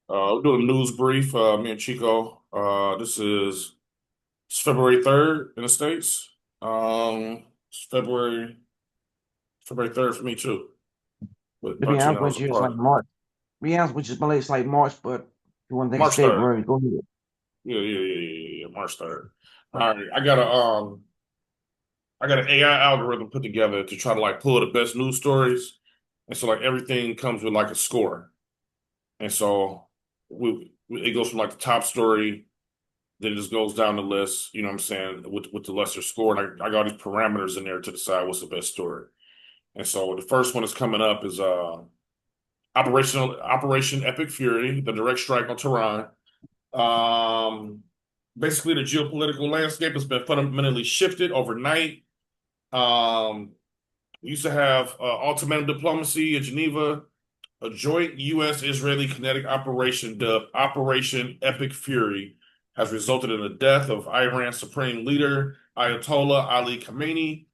We're doing a news brief. Me and Chico. It's February 3rd in the States. It's February 3rd for me too, with To be about two honest hours with you, it's like apart. March. To be honest with you, it's like March, but if you want to think it's March 3rd. February, go ahead. Yeah. March 3rd. All right. I got an AI algorithm put together to try to like pull the best news stories. And so like everything comes with like a score. And so it goes from like the top story. Then it just goes down the list, you know what I'm saying, with the lesser score. And I got all these parameters in there to decide what's the best story. And so the first one that's coming up is Operation Epic Fury, the direct strike on Tehran. Um, Basically the geopolitical landscape has been fundamentally shifted overnight. Um, we used to have ultimatum diplomacy in Geneva, a joint U.S.-Israeli kinetic operation dubbed Operation Epic Fury has resulted in the death of Iran's supreme leader, Ayatollah Ali Khamenei.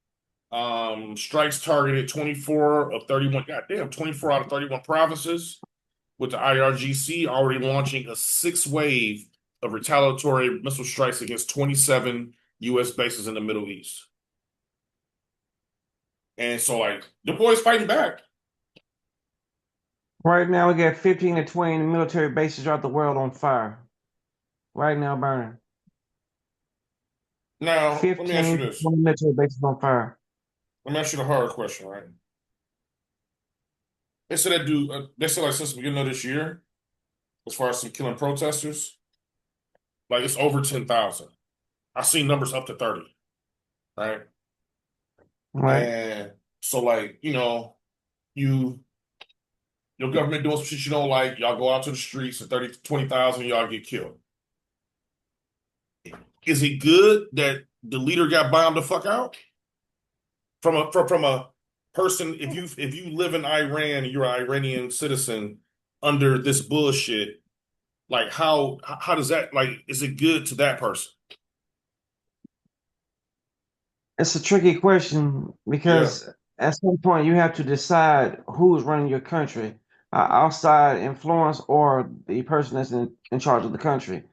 Strikes targeted 24 of 31, goddamn, 24 out of 31 provinces, with the IRGC already launching a sixth wave of retaliatory missile strikes against 27 U.S. bases in the Middle East. And so, like, the boys fighting back. Right now, we got 15 to 20 military bases throughout the world on fire. Right now, burning. Now, let me ask you 15 to this. 20 military bases on fire. Let me ask you the hard question, right? They said like since the beginning of this year, as far as some killing protesters, like it's over 10,000. I've seen numbers up to 30, right? Right. And so like, you your government doing some shit you don't like, y'all go out to the streets and 30 to 20,000 y'all get killed. Is it good that the leader got bombed the fuck out? From a person, if you live in Iran and you're an Iranian citizen under this bullshit, like how does that, like, is it good to that person? It's a tricky question Yeah. because at some point you have to decide who's running your country, outside influence or the person that's in charge of the country.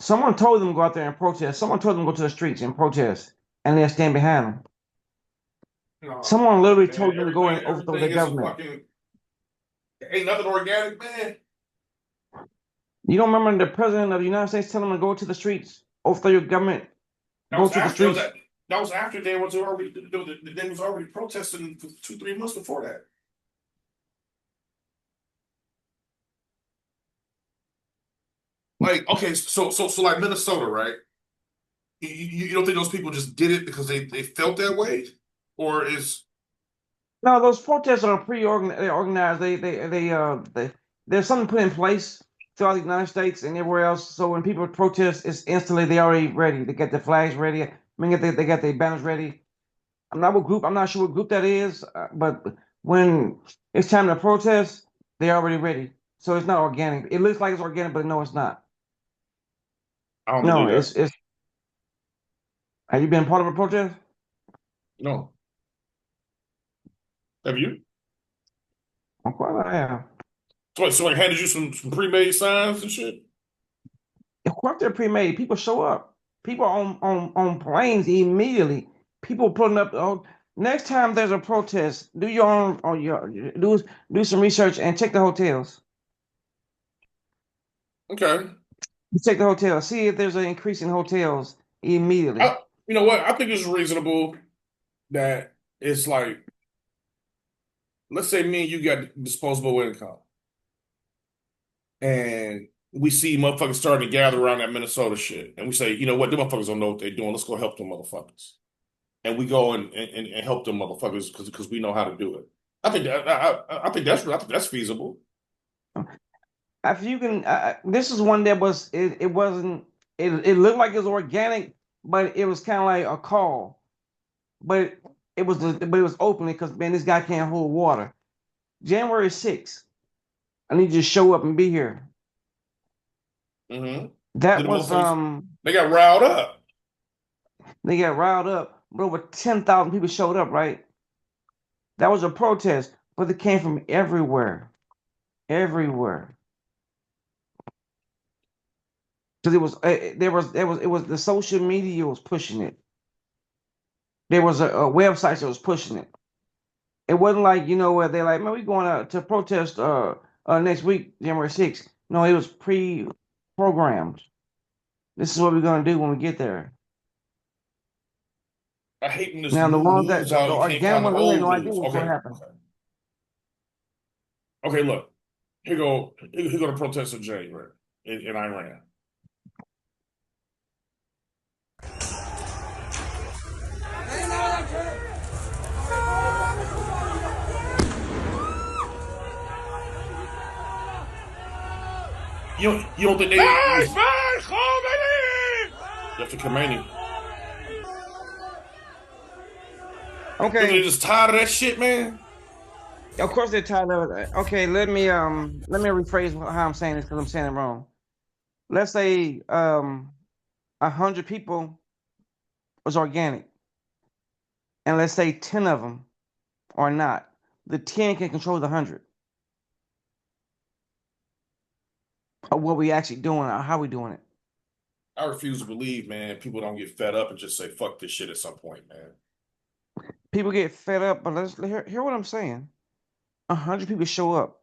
Someone told them to go out there and protest. Someone told them to go to the streets and protest, and they'll stand behind them. No, Someone literally man, told them to go everything and overthrow everything their is a government. fucking ain't nothing organic, man. You don't remember the president of the United States telling them to go to the streets, overthrow your government, That go was to the after that was, streets? that was after they was already protesting for 2, 3 months before that. Like, okay, so like Minnesota, right? You don't think those people just did it because they felt that way, or is No, those protests are pre-organized. There's something put in place throughout the United States and everywhere else. So when people protest, it's instantly they already ready. They get their flags ready. I mean, they got their banners ready. I'm not sure what group that is, but when it's time to protest, they're already ready. So it's not organic. It looks like it's organic, but no, it's not. I don't No, believe that. it's. Have you been part of a protest? No, have you? Of course I have. So like handed you some pre-made signs and shit. Of course they're pre-made. People show up. People on planes immediately. People pulling up. Oh, next time there's a protest, do your own or your do some research and check the hotels. Okay, You check the hotels. See if there's an increase in hotels immediately. you know what? I think it's reasonable that it's like, let's say me and you got disposable income, and we see motherfuckers starting to gather around that Minnesota shit, and we say, you know what, them motherfuckers don't know what they're doing. Let's go help them motherfuckers, and we go and help them motherfuckers because we know how to do it. I think that's feasible. If you can, this is one that was it wasn't it looked like it was organic, but it was kind of like a call, but but it was openly because man, this guy can't hold water. January 6th. I need you to show up and be here. Hmm. That Then the was motherfuckers, they got riled up. they got riled up, but over 10,000 people showed up, right? That was a protest, but it came from everywhere. Everywhere. because it was the social media was pushing it. There was a website that was pushing it. It wasn't like, where they're like, man, we going out to protest next week, January 6th. No, it was pre-programmed. This is what we're gonna do when we get there. I hate when this Now the new ones that news out. the You can't organic find the ones, we had old no idea news. what's gonna Okay, happen. okay, okay. Look, here go the protests in January in Iran. You don't think they was after Khomeini? You think they Okay, just tired of that shit, man? of course they're tired of it. Okay, let me rephrase how I'm saying this because I'm saying it wrong. Let's say 100 people was organic, and let's say 10 of them are not. The 10 can control the 100 of what we actually doing or how we doing it. I refuse to believe, man. People don't get fed up and just say fuck this shit at some point, man. People get fed up, but let's hear what I'm saying. 100 people show up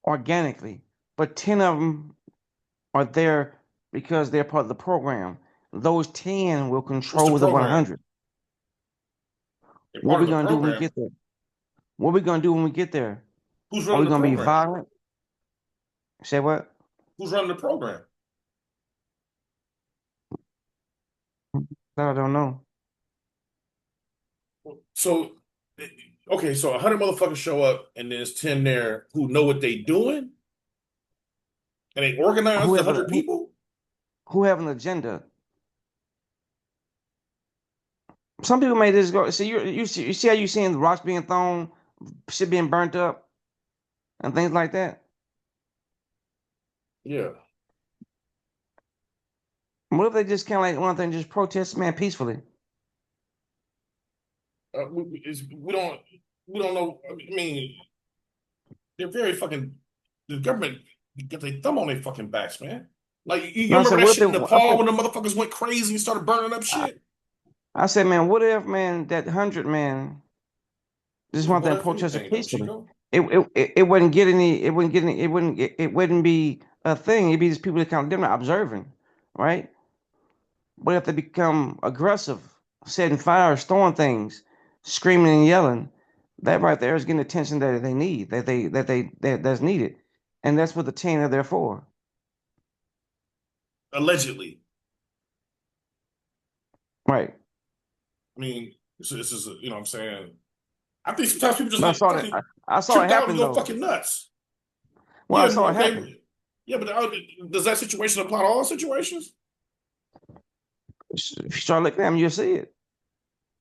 organically, but 10 of them are there because they're part of the program. Those 10 will What's the control the program? 100. They're What part we of the gonna do when we program. get there? What we gonna do when we get there? Who's Are running we the gonna be program? violent? Say what? Who's running the program? I don't know. So, okay, so 100 motherfuckers show up, and there's 10 there who know what they doing, and they organize Who the have 100 people. who have an agenda? Some people may just go. See, you see how you seeing the rocks being thrown, shit being burnt up, and things like that. Yeah, What if they just kind of like one thing, just protest, man, peacefully? we don't know. I mean, they're very fucking. The government get their thumb on their fucking backs, man. Like you No, I said, remember that what if shit they? in I Nepal said, when the motherfuckers went crazy and started burning up I, shit. I said, man, what if, man, that 100 man just want What them if protesting anything though, peacefully? Chico? It wouldn't get any. It wouldn't get any. It wouldn't be a thing. It'd be just people that come. They're not observing, right? What if they become aggressive, setting fires, throwing things, screaming and yelling? That right there is getting the attention that they need, that's needed, and that's what the team are there for, Allegedly. right? I mean, this is you know what I'm saying. I think sometimes people just But I get saw that. fucking I saw it tripped out and happen go though. fucking nuts. Well, I Yeah, saw it happen. okay. Yeah, but does that situation apply to all situations? If you start looking at them, you'll see it.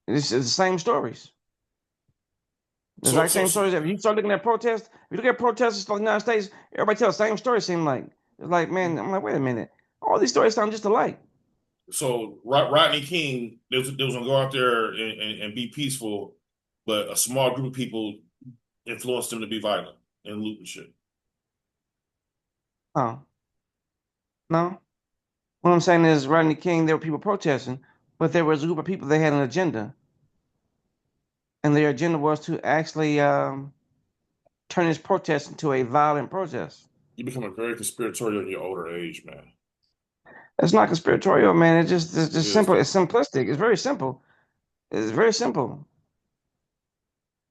It's the same stories. The So, exact so, same so, stories. If you start looking at protests, if you look at protesters in the United States, everybody tells the same story. Seem like it's like, man, I'm like, wait a minute. All these stories sound just alike. Rodney King, they was gonna go out there and be peaceful, but a small group of people influenced him to be violent and loot and shit. Oh, no. What I'm saying is, Rodney King, there were people protesting, but there was a group of people that had an agenda, and their agenda was to actually turn this protest into a violent protest. You become a very conspiratorial in your older age, man. It's not conspiratorial, man. It's It just is, simple. It's though. simplistic. It's very simple. It's very simple.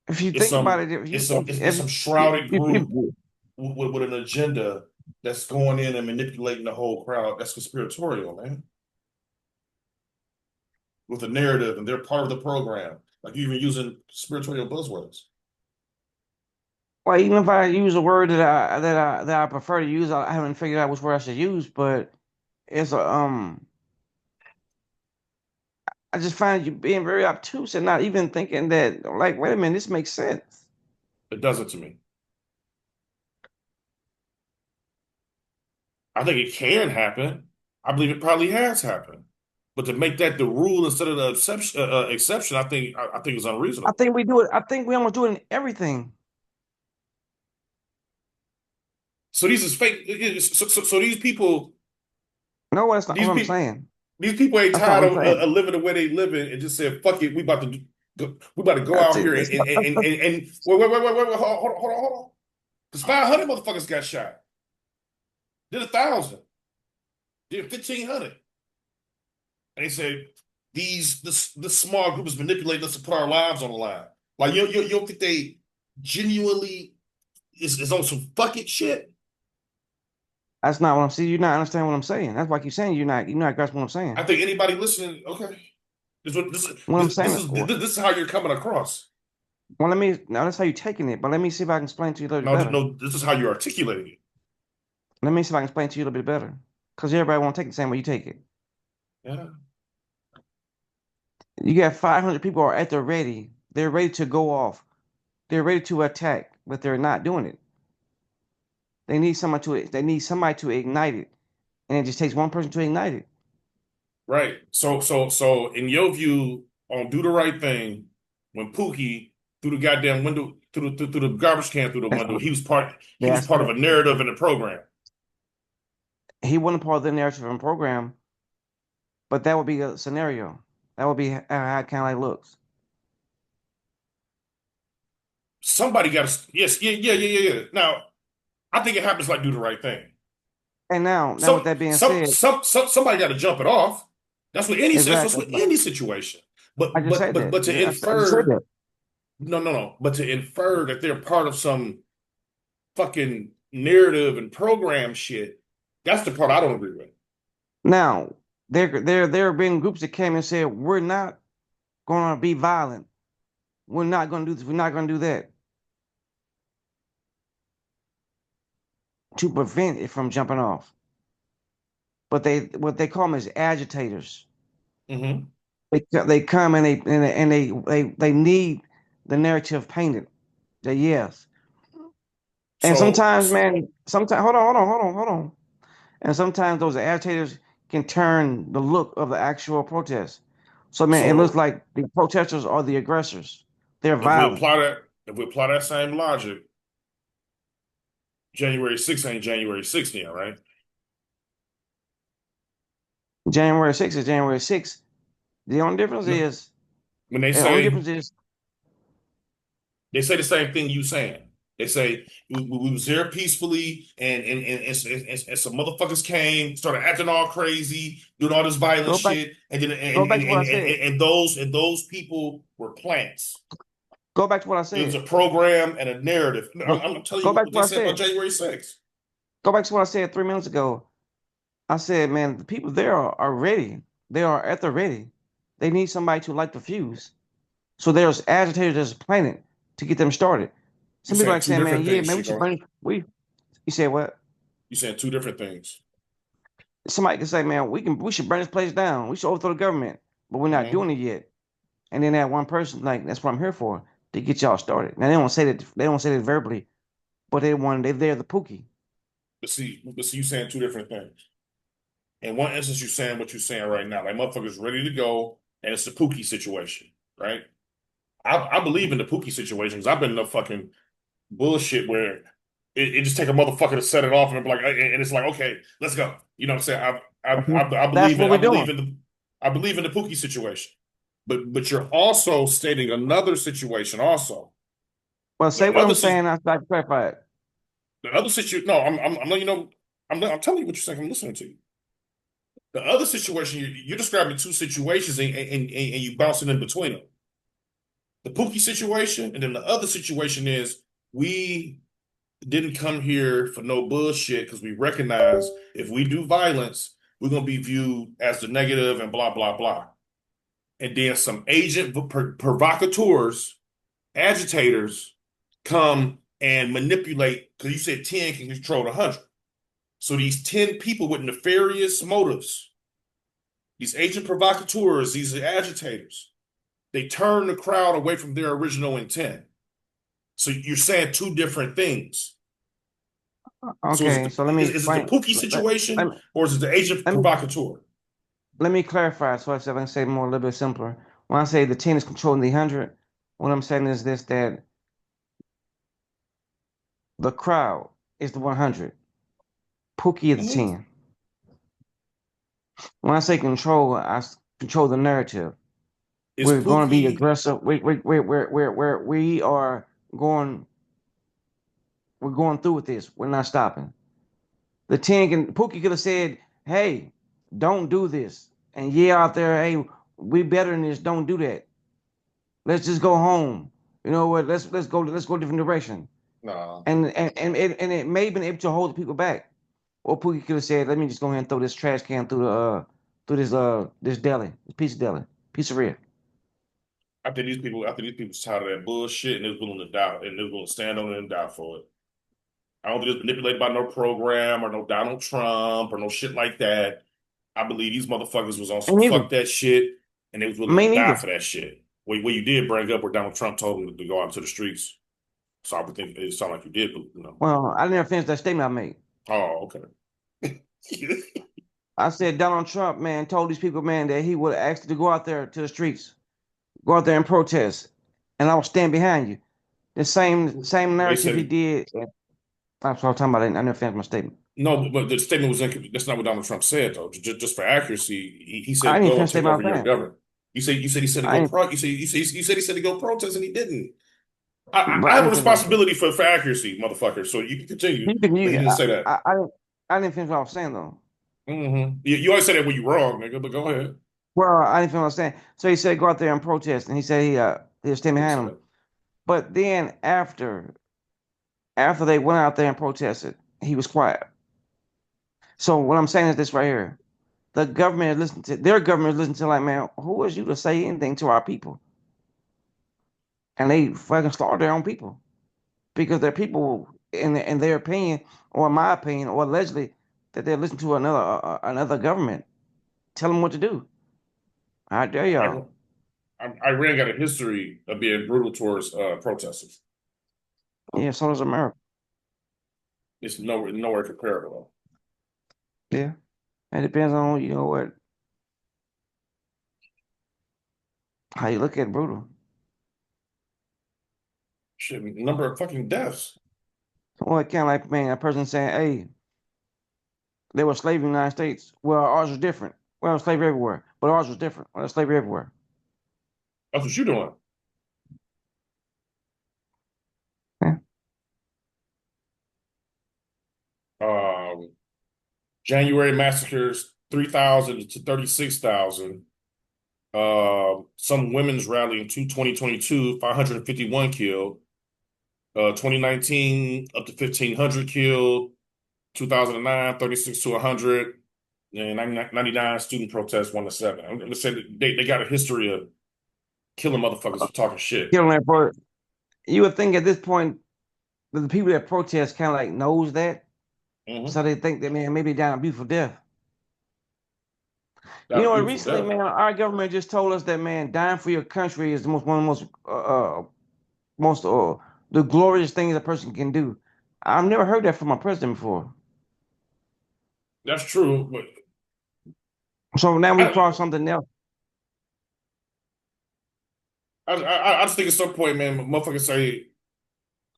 If you It's think some about it, if it's you some it's some shrouded group with an agenda that's going in and manipulating the whole crowd. That's conspiratorial, man. With a narrative, and they're part of the program. Like you even using conspiratorial buzzwords. well, even if I use a word that I prefer to use, I haven't figured out which word I should use, but it's a I just find you being very obtuse and not even thinking that, like, wait a minute, this makes sense. It doesn't to me. I think it can happen. I believe it probably has happened. But to make that the rule instead of the exception, I think is I unreasonable. think we do it. I think we almost do it in everything. So these is fake. So these people, No, that's not what these I'm people, saying. these people ain't That's not tired what I'm saying. of living the way they living and just said, "Fuck it, we about to go That's out it. here and wait, hold on. Because 500 motherfuckers got shot. Did 1,000. Did 1,500. And they said this small group is manipulating us to put our lives on the line. Like you don't think they genuinely is on some fucking shit? That's not what I'm saying. You're not understanding what I'm saying. That's why I keep saying you're not grasping what I'm saying. I think anybody listening, okay, this is What I'm saying. this is how you're coming across. Well, let me now that's how you're taking it, but let me see if I can explain to you a little bit No, better. no, this is how you're articulating it. Let me see if I can explain to you a little bit better. Because everybody won't take it the same way you take it. Yeah, You got 500 people are at the ready. They're ready to go off. They're ready to attack, but they're not doing it. They need somebody to ignite it. And it just takes one person to ignite it. right. So in your view, on do the right thing, when Pookie through the goddamn window, through the garbage can through the That's window, he was that's part of a narrative in the program. he wasn't part of the narrative and program, but that would be a scenario. That would be how it kind of like looks. Somebody got to, yes, yeah. Now, I think it happens like do the right thing. And now with that being said, Somebody got to jump it off. That's exactly. with any situation. I just said that. But to I just said infer, that. no. But to infer that they're part of some fucking narrative and program shit, that's the part I don't agree with. Now, there have been groups that came and said, we're not gonna be violent. We're not gonna do this, we're not gonna do that to prevent it from jumping off. But what they call them is agitators. Hmm. They come and they need the narrative painted. That yes. And So sometimes, man, sometimes hold on. And sometimes those agitators can turn the look of the actual protest. So man, it looks so like the protesters are the aggressors. They're if we violent. apply that if we apply that same logic, January 6th ain't January 6th yet, right? January 6th is January 6th. The only difference No. is When they the only say difference is They say the same thing you saying. They say we was there peacefully, and some motherfuckers came, started acting all crazy, doing all this violent go back shit, and then go back to what I said. and those people were plants. Go back to what I It was a said. program and a narrative. Go, I'm telling go you back to what they what I said about said. January 6th. Go back to what I said 3 minutes ago. I said, man, the people there are ready. They are at the ready. They need somebody to light the fuse. So there's agitators that's planning to get them started. You Some people saying like two saying, man, different yeah, things, man, we should Chico. burn. We You said what? You saying two different things. Somebody can say, man, we should burn this place down. We should overthrow the government, but we're not Hmm. doing it yet. And then that one person, like, that's what I'm here for, to get y'all started. Now they don't say that verbally, but they're the Pookie. But see, you saying two different things. In one instance, you're saying what you're saying right now, like motherfuckers ready to go, and it's a Pookie situation, right? I believe in the Pookie situation because I've been in the fucking bullshit where it just take a motherfucker to set it off and be like, and it's like, okay, let's go. You know what I'm saying? I That's believe in what we're doing. I believe in the Pookie situation, but you're also stating another situation also. Well, The say what other I'm si- saying. I clarify it. the other situation. No, I'm letting you know. I'm telling you what you're saying. I'm listening to you. The other situation, you're describing two situations and you bouncing in between them. The Pookie situation, and then the other situation is we didn't come here for no bullshit because we recognize if we do violence, we're gonna be viewed as the negative and blah blah blah. And then some provocateurs, agitators, come and manipulate because you said 10 can control 100. So these 10 people with nefarious motives, these agent provocateurs, these agitators, they turn the crowd away from their original intent. So you're saying two different things. So Okay, so let me is it the explain. Pookie Let situation me, or is it the agent let me, provocateur? let me clarify. So I said, let me say more a little bit simpler. When I say the 10 is controlling the 100, what I'm saying is this: that the crowd is the 100. Pooky is a Mhm. 10. When I say control, control the narrative. Is We're going to be Pookie? aggressive. We are going. We're going through with this. We're not stopping. The 10 can Pookie could have said, "Hey, don't do this," and yeah, out there, "Hey, we better than this. Don't do that. Let's just go home. You know what? Let's go a different direction." Nah. And it may have been able to hold the people back. Or Pookie could have said, "Let me just go ahead and throw this trash can through this deli, this piece of deli, pizzeria." After these people tired of that bullshit and they're willing to die and they're willing to stand on it and die for it. I don't think it's manipulated by no program or no Donald Trump or no shit like that. I believe these motherfuckers was on some And neither, fuck that shit and they was willing me to die neither. for that shit. Where you did bring up where Donald Trump told them to go out into the streets. So I would think it sounded like you did, but you know. Well, I didn't finish that statement I made. Oh, okay. I said Donald Trump, man, told these people, man, that he would ask you to go out there to the streets, go out there and protest, and I will stand behind you. The same They narrative he said did. That's what I'm talking about. I didn't finish my statement. no, but the statement was that's not what Donald Trump said though. Just for accuracy, he I said didn't go and finish the take statement I over was your saying. government. He said to I go didn't, pro. You said he said to go protest and he didn't. but I I have a didn't finish what I was saying. responsibility for accuracy, motherfucker. So you can continue, You can but he you didn't say that. I didn't finish what I was saying though. You always say that when you're wrong, nigga. But go ahead. Well, I didn't finish what I was saying. So he said go out there and protest, and he said he'll stand He didn't behind say him. that. But then after they went out there and protested, he was quiet. So what I'm saying is this right here. The government is listening to their government is listening to like, man, who is you to say anything to our people? And they fucking slaughter their own people because their people, in their opinion, or in my opinion, or allegedly, that they're listening to another government tell them what to do. I dare I, y'all. Iran got a history of being brutal towards protesters. Yeah, so does America. It's nowhere comparable. Yeah, it depends on what how you look at brutal. Shit, number of fucking deaths. Well, it kind of like man, a person saying, "Hey, they were slaves in the United States." Well, ours was different. Well, it was slavery everywhere, but ours was different. Well, there's slavery everywhere. That's what you're doing. Yeah. Um, January massacres, 3,000 to 36,000. Some women's rally in 2022, 551 killed. 2019, up to 1,500 killed. 2009, 36 to 100. And 99 student protests, 1 to 7. I'm gonna say that they got a history of killing motherfuckers for talking shit. Killing that part. You would think at this point that the people that protest kind of like knows that, Hmm. so they think that man maybe down a beautiful death. You Got a know what? beautiful Recently, death. man, our government just told us that man, dying for your country is the most one of the most the glorious things a person can do. I've never heard that from my president before. That's true, but So now we I, cross something else. I just think at some point, man, motherfuckers say,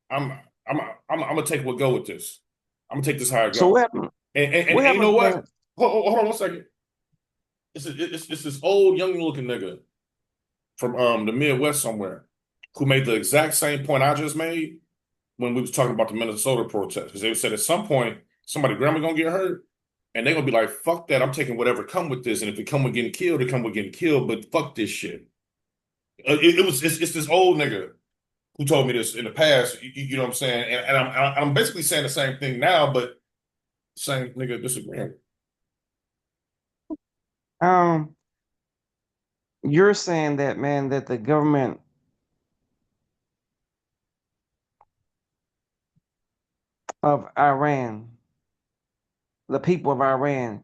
I'm, I'm gonna take what go with this. I'm gonna take this how it So go. what And you know happened, what? man? Hold on 1 second. It's this old young looking nigga from the Midwest somewhere who made the exact same point I just made when we was talking about the Minnesota protest. Because they said at some point somebody grandma gonna get hurt, and they gonna be like, "Fuck that! I'm taking whatever come with this, and if it come with getting killed, it come with getting killed. But fuck this shit." It's this old nigga who told me this in the past. You know what I'm saying? And I'm basically saying the same thing now, but same nigga disagreeing. Um, you're saying that man that the government of Iran, the people of Iran,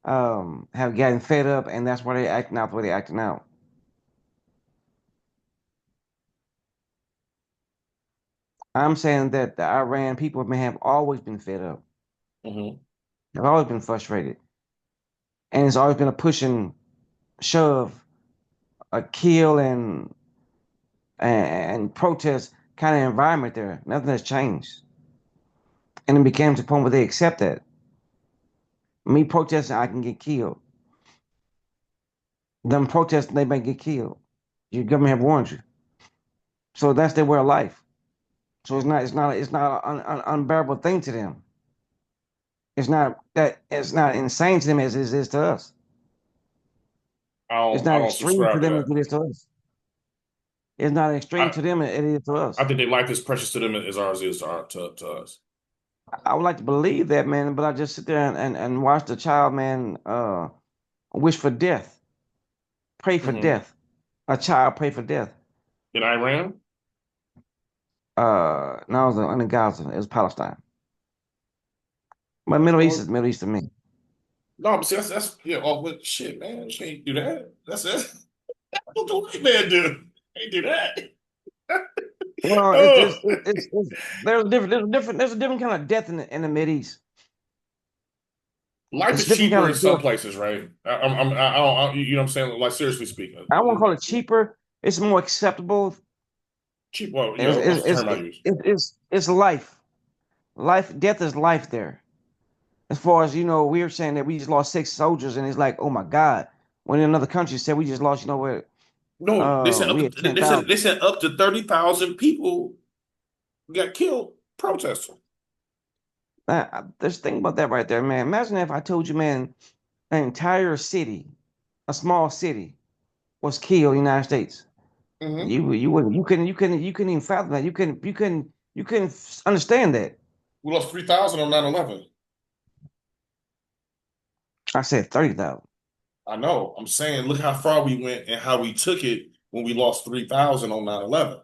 have gotten fed up, and that's why they're acting out the way they're acting out. I'm saying that the Iran people may have always been fed up. Hmm. They've always been frustrated, and it's always been a push and shove, a kill and protest kind of environment there. Nothing has changed, and it became to the point where they accept that. Me protesting, I can get killed. Them protesting, they may get killed. Your government have warned you. So that's their way of life. So it's not an unbearable thing to them. It's not insane to them as it is to us. It's I not don't extreme to subscribe to them as that. it is to us. It's not extreme I to them as it is to I us. think their life is precious to them as ours is to us. I would like to believe that, man, but I just sit there and watch the child, man, wish for death, pray for Hmm. death. A child pray for death. In Iran? No, it was in Gaza. It was Palestine. But Middle East Well, is Middle East to me. no, but see, that's yeah. Oh, well, shit, man, you can't do that. That's it. What the white man do? Can't do that. Well, Oh, there's a different kind of death in the Middle East. life It's is a different cheaper kind in of some death. places, right? I don't, you know what I'm saying? Like seriously speaking, I won't call it cheaper. It's more acceptable. cheap. Well, It's yeah, it's what's the it's term I use? it's life. Death is life there. As far as we were saying that we just lost 6 soldiers, and it's like, oh my God. When in another country said we just lost, what? No, they said We had ten they thousand. said up to 30,000 people got killed protesting. There's thing about that right there, man. Imagine if I told you, man, an entire city, a small city, was killed in the United States. Hmm. You wouldn't you couldn't even fathom that. You couldn't understand that. We lost 3,000 on 9/11. I said 30,000. I know. I'm saying, look how far we went and how we took it when we lost 3,000 on 9/11.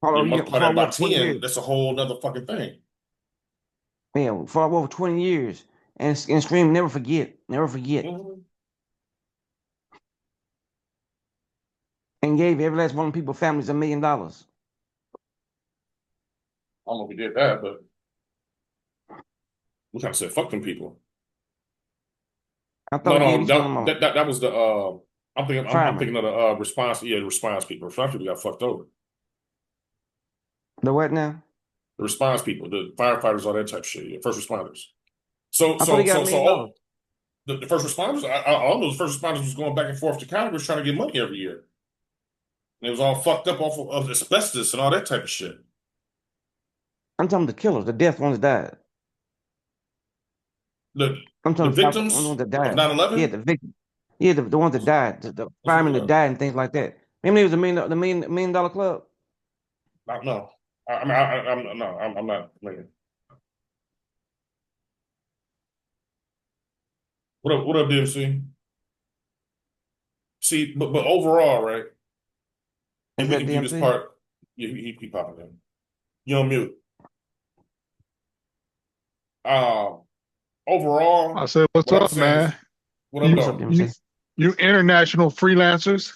You multiply For that by over 20 10, years. that's a whole nother fucking thing. Yeah, for over 20 years. And scream, never forget, never forget. Mhm. And gave every last one of the people families $1 million. I don't know if we did that, but we kind of said, fuck them people. I thought No, we gave no, each one of them that was the I'm firemen. thinking of the response, yeah, the response people. Response people got fucked over. The what now? The response people, the firefighters, all that type of shit, yeah, first responders. I thought he got So $1 million. all the first responders, all those first responders was going back and forth to Congress trying to get money every year. And it was all fucked up off of asbestos and all that type of shit. I'm talking the killers, the death ones that died. The I'm the talking about the ones victims that of died. Yeah, 9/11 the victim. Yeah, the ones that died, the was firemen that what? died and things like that. Remember, it was the $1 million club. No, I mean, I'm no, I'm not. Man. What up, DMC? See, but overall, right? And Is we that can do this DMC? part. Yeah, he popping in. You on mute. Um, I overall, said, "What's what I'm up, saying man? is, what up, You What's up, though? you DMC? you international freelancers.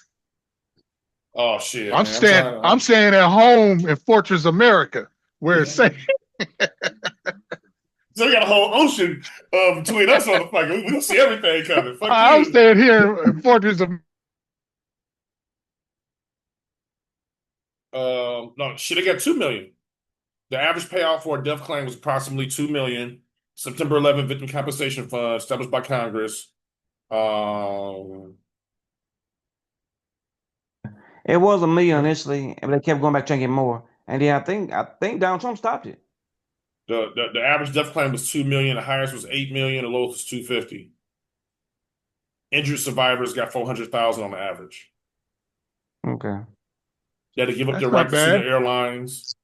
Oh shit, I'm man, I'm staying trying. I'm staying at home in Fortress America, where it's safe. So we got a whole ocean between us, motherfucker. We gonna see everything coming. Fuck I'm you. staying here in Fortress. No, shit, they got 2 million. The average payout for a death claim was approximately 2 million. September 11th Victim Compensation Fund established by Congress. Um, It was $1 million initially, but they kept going back trying to get more. And then I think Donald Trump stopped it. the average death claim was 2 million. The highest was 8 million. The lowest was 250. Injured survivors got 400,000 on the average. Okay. They had to give up their That's right not to sue the bad. airlines.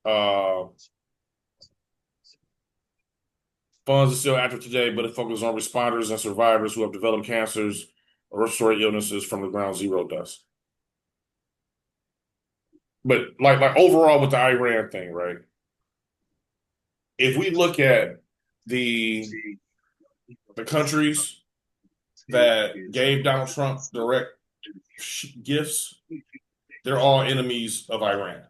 Uh, Funds are still active today, but it focuses on responders and survivors who have developed cancers or respiratory illnesses from the ground zero deaths. But like overall with the Iran thing, right? If we look at the the countries that gave Donald Trump direct gifts, they're all enemies of Iran.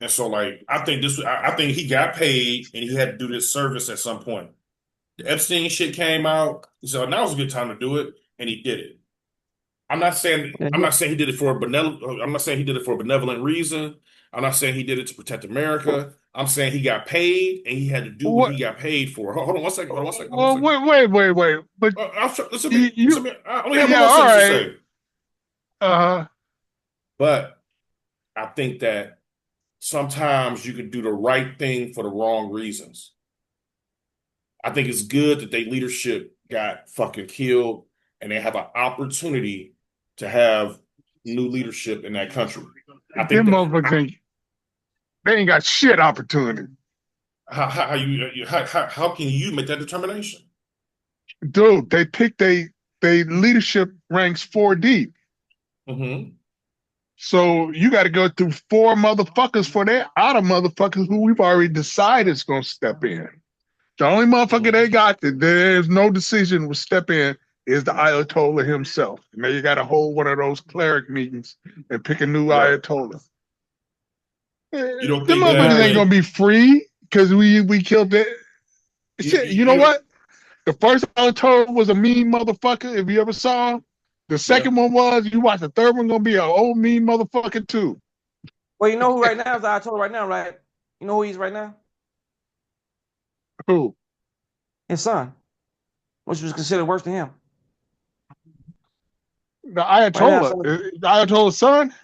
And so, like, I think he got paid and he had to do this service at some point. The Epstein shit came out. He said, now's a good time to do it. And he did it. Yeah, I'm not saying he did it for a benevolent reason. I'm not saying he did it to protect America. I'm saying he got paid and he had to do what he What? got paid for. Hold on one second. Hold on one second. Hold on Well, one second. wait. But Listen to me. Listen you, to me. I only have one yeah, more all sentence to right. say. Uh, But I think that sometimes you can do the right thing for the wrong reasons. I think it's good that their leadership got fucking killed and they have an opportunity to have new leadership in that country. I think them that motherfuckers, they ain't got shit opportunity. how can you make that determination? Dude, they picked they leadership ranks 4 deep. Mm-hmm. So you got to go through 4 motherfuckers for that out of motherfuckers who we've already decided is going to step in. The only motherfucker they got that there's no decision will step in is the Ayatollah himself. And then you got to hold one of those cleric meetings and pick a new Right. Ayatollah. You don't Them think Well, that motherfuckers ain't when gonna be free because we killed it. Shit, you know you what? The first Ayatollah was a mean motherfucker. If you ever saw him, the yeah, second one was. You watch the third one gonna be an old mean motherfucker too. you know who right now is the Ayatollah right now, right? You know who he's right now? Who? His son, which was considered worse than him. The Right now, Ayatollah. so, The Ayatollah's son.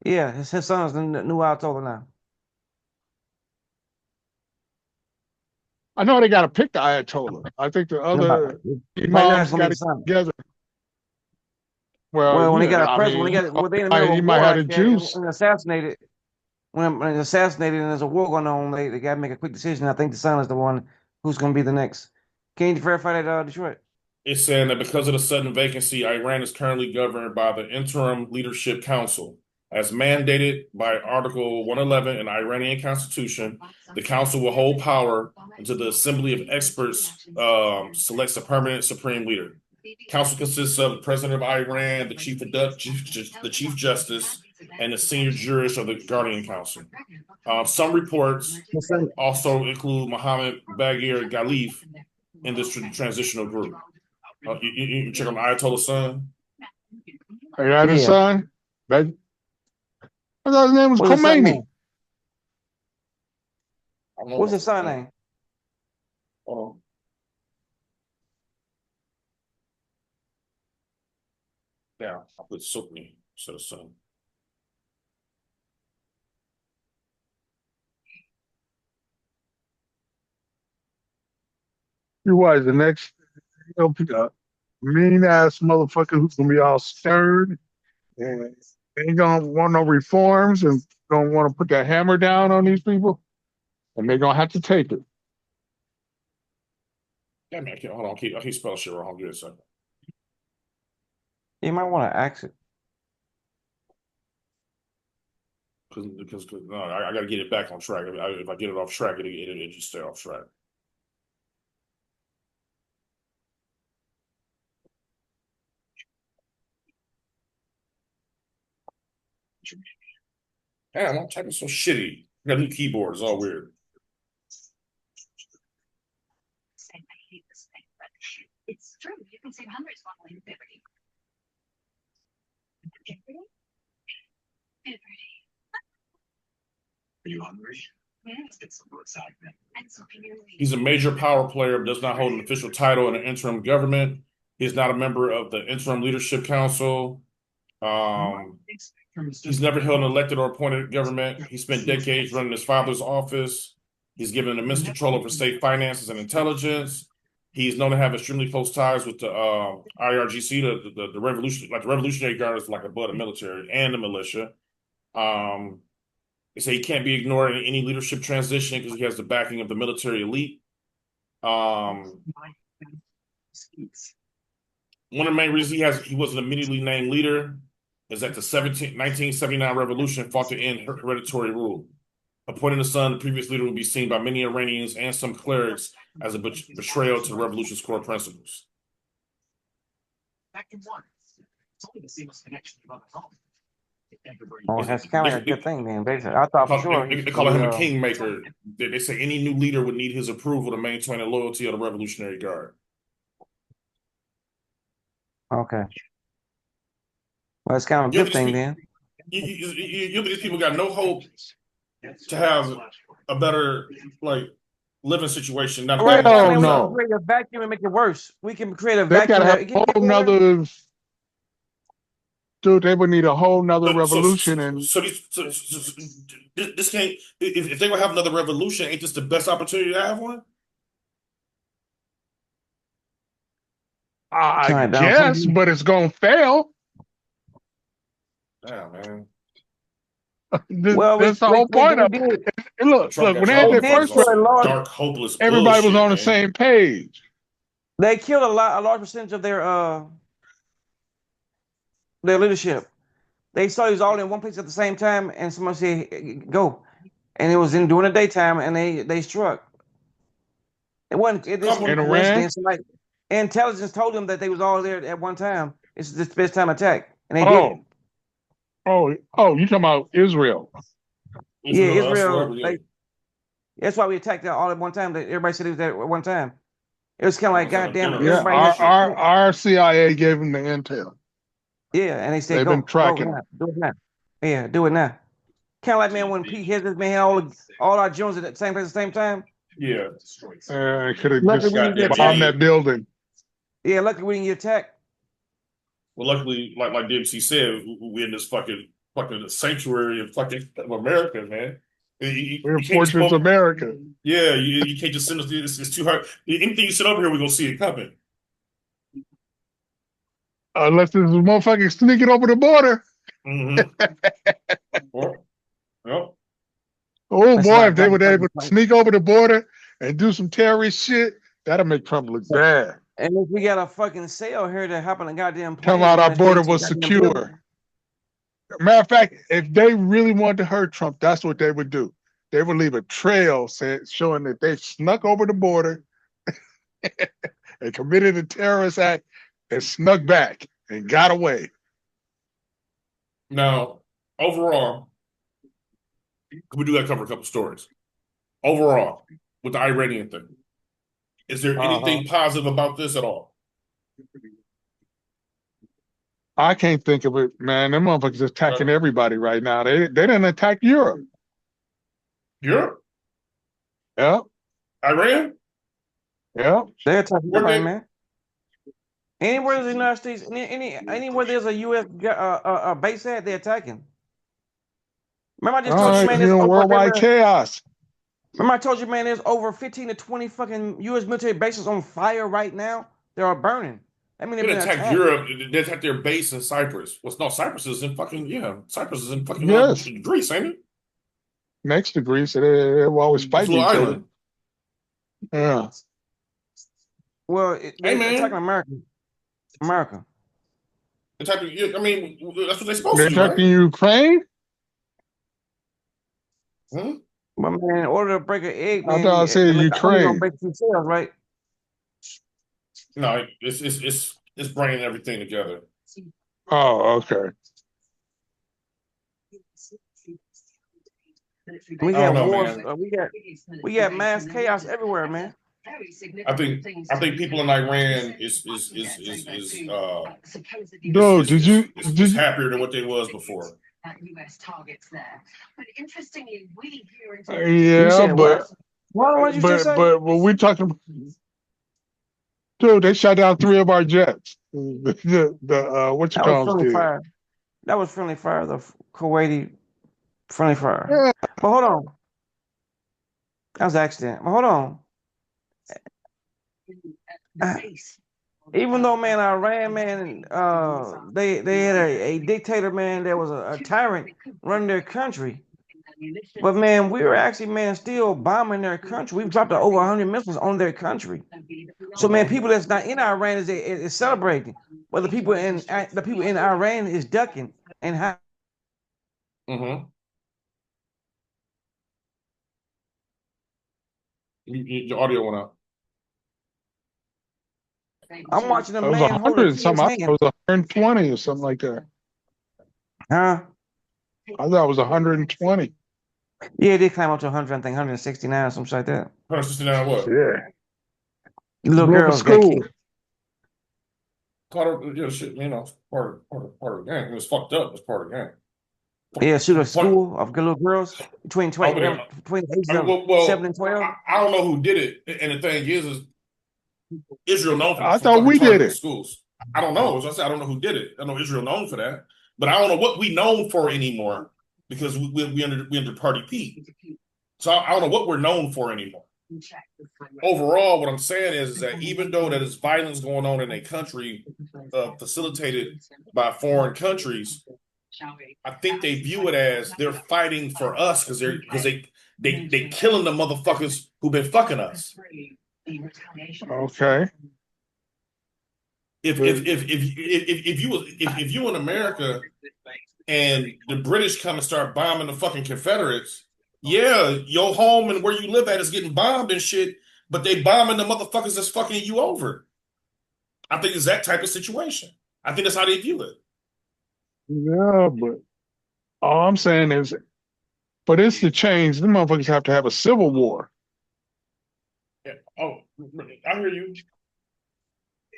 yeah, his son's the new Ayatollah now. I know they got to pick the Ayatollah. I think the And about, other right now, it's imams gonna be got the to son. get together. Well, Well, when they yeah. got a I president, when mean, they got, well, they in the middle of he a might war have like the that juice. and assassinated. When it's assassinated and there's a war going on, they got to make a quick decision. I think the son is the one who's going to be the next. Can you verify that, Detroit? it's saying that because of the sudden vacancy, Iran is currently governed by the Interim Leadership Council. As mandated by Article 111 in the Iranian Constitution, the council will hold power until the Assembly of Experts selects a permanent supreme leader. Council consists of the President of Iran, the Chief Justice, and the senior jurist of the Guardian Council. Some reports His son. also include Mohammed Baghir Ghalif in this transitional group. You check on the Ayatollah's son. I got his Yeah. son. I thought his name was What's his son Khomeini. name? I don't know What's his son name? Hold on. Yeah, I put Sukni instead of son. You was the next mean ass motherfucker who's gonna be all stern and ain't gonna want no reforms and gonna want to put that hammer down on these people, and they're gonna have to take it. Yeah, man, hold on. I keep spelling shit wrong. Give it a second. You might want to ask it. Because no, I got to get it back on track. If I get it off track, it just stay off track. Damn, I'm typing so shitty. I got a new keyboard. It's all weird. It's true. You can save hundreds while playing Liberty. Liberty. Are you hungry? Yes. Let's get some outside, man. And so can you leave? He's a major power player, but does not hold an official title in the interim government. He's not a member of the Interim Leadership Council. He's never held an elected or appointed government. He spent decades running his father's office. He's given immense control over state finances and intelligence. He's known to have extremely close ties with the IRGC, the revolution, like the Revolutionary Guard is like above the military and the militia. They say he can't be ignored in any leadership transition because he has the backing of the military elite. One of the main reasons he wasn't immediately named leader is that the 1979 revolution fought to end hereditary rule. Appointing the son, the previous leader, would be seen by many Iranians and some clerics as a betrayal to the revolution's core principles. Back in one. It's only the seamless connection of other home. Oh, that's kind of like a good thing, then. Basically, I thought for sure They he's call him a gonna be, kingmaker. They say any new leader would need his approval to maintain the loyalty of the Revolutionary Guard. okay. Well, it's kind of a good thing then. These people got no hope to have a better like living situation. Not Right having now, Hell man, we can no. create a vacuum and make it worse. We can create a They vacuum. gotta have It a whole get worse. nother dude, they would need a whole nother revolution and this can't. If they would have another revolution, ain't this the best opportunity to have one? I Turn it down. guess, but it's gonna fail. Yeah, man. Well, That's the whole point we of it. did. And look, Trump when got they y'all had They their did motherfuckers first, on kill a some large. dark, hopeless everybody was bullshit, on the man. same page. They killed a large percentage of their leadership. They saw he was all in one place at the same time, and someone said, "Go," and it was during the daytime, and they struck. This Come, In wasn't Iran, coincidence. Like intelligence told them that they was all there at one time. It's the best time attack, and they did it. oh, you talking about Israel? Yeah, Israel, that's Israel. whatever. Yeah, That's why we attacked them all at one time. Everybody said it was there at one time. It was kind of like it's like a goddamn. dinner or Yeah, some Everybody had bullshit. our CIA gave them the intel. yeah, and they said They've been go tracking now, them. do it now. Yeah, do it now. Kind of like man when Pete hit this man had all our Jones at the same place at the same time. Yeah, Could have Luckily just we didn't get goddamn attacked. bombed idiot. that building. Yeah, luckily we didn't get attacked. Well, luckily, like DMC said, we in this fucking sanctuary of fucking of America, man. We're You can't just Fortress America. yeah, you can't just send us. It's too hard. Anything you send over here, we're gonna see it coming. Unless this motherfucker sneaking over the border. Mm-hmm. Well, well, Oh That's boy, why if they Donald were Trump able is to like, sneak over the border and do some terrorist shit, that'll make Trump look bad. and if we got a fucking sale here to hop on a goddamn Tell plane them and our go straight border to the was goddamn building. secure. Matter of fact, if they really wanted to hurt Trump, that's what they would do. They would leave a trail showing that they snuck over the border and committed a terrorist act and snuck back and got away. now overall, we do got to cover a couple stories. Overall, with the Iranian thing, is there anything positive about this at all? I can't think of it, man. Them motherfuckers attacking everybody right now. They didn't attack Europe. Europe, Yeah, Iran, yeah. They're attacking where everybody, they? man. Anywhere there's the United States, anywhere there's a U.S. Base at, they're attacking. Remember, I just All told you, right, man, you there's know, worldwide chaos. Remember, I told you, man, there's over 15 to 20 fucking U.S. military bases on fire right now. They are burning. I mean, They they've been attacked attacked. Europe. They attacked their base in Cyprus. Well, no, Cyprus is in fucking Cyprus is in fucking Yes, Greece, ain't it? next to Greece, they were always It's a fighting little each other. island. Yeah. Well, Hey they're man, attacking America. America. attacking. I mean, that's what they're supposed They're to do, right? attacking Ukraine? Hmm? But man, in order to break an egg, I man, thought I to said make a honey, gonna Ukraine. break two cells, right? No, it's bringing everything together. Oh, okay. We I don't got know, wars. man. We got mass chaos everywhere, man. I think people in Iran is Dude, is happier than what they was before. US targets there. But interestingly, we here in You yeah, said what? but What did you just say? when we talking, dude, they shot down 3 of our jets. What you That was call friendly did. fire. That was friendly fire. The Kuwaiti friendly fire. Yeah. But hold on. That was an accident. But hold on. Even though, man, Iran, man, they had a dictator, man, that was a tyrant running their country. But man, we were actually, man, still bombing their country. We've dropped over 100 missiles on their country. So, man, people that's not in Iran is celebrating, but the people in Iran is ducking and hiding. Mm-hmm. Your audio went out. I'm watching a It was man holding 100 a and something. I kid's thought hand. it was 120 or something like that. Huh? I thought it was 120. Yeah, they climb up to 100, I think 169 or something like that. 169 what? Yeah. The little Blew up a girls got school. killed. Part of shit, part of the game. It was fucked up. It's part of the game. Yeah, shoot a Point, school of little girls between over 20 there. between the ages I mean, of well, 7 and 12. I don't know who did it, and the thing is Israel known I for thought fucking we did targeting it. schools. I don't know. As I said, I don't know who did it. I know Israel known for that, but I don't know what we known for anymore because we under Party P. So I don't know what we're known for anymore. Overall, what I'm saying is that even though that is violence going on in a country facilitated by foreign countries, I think they view it as they're fighting for us because they killing the motherfuckers who've been fucking us. Okay. If you in America and the British come and start bombing the fucking Confederates, yeah, your home and where you live at is getting bombed and shit, but they bombing the motherfuckers that's fucking you over. I think it's that type of situation. I think that's how they view it. Yeah, but all I'm saying is, for this to change, the motherfuckers have to have a civil war. Yeah. Oh, I hear you.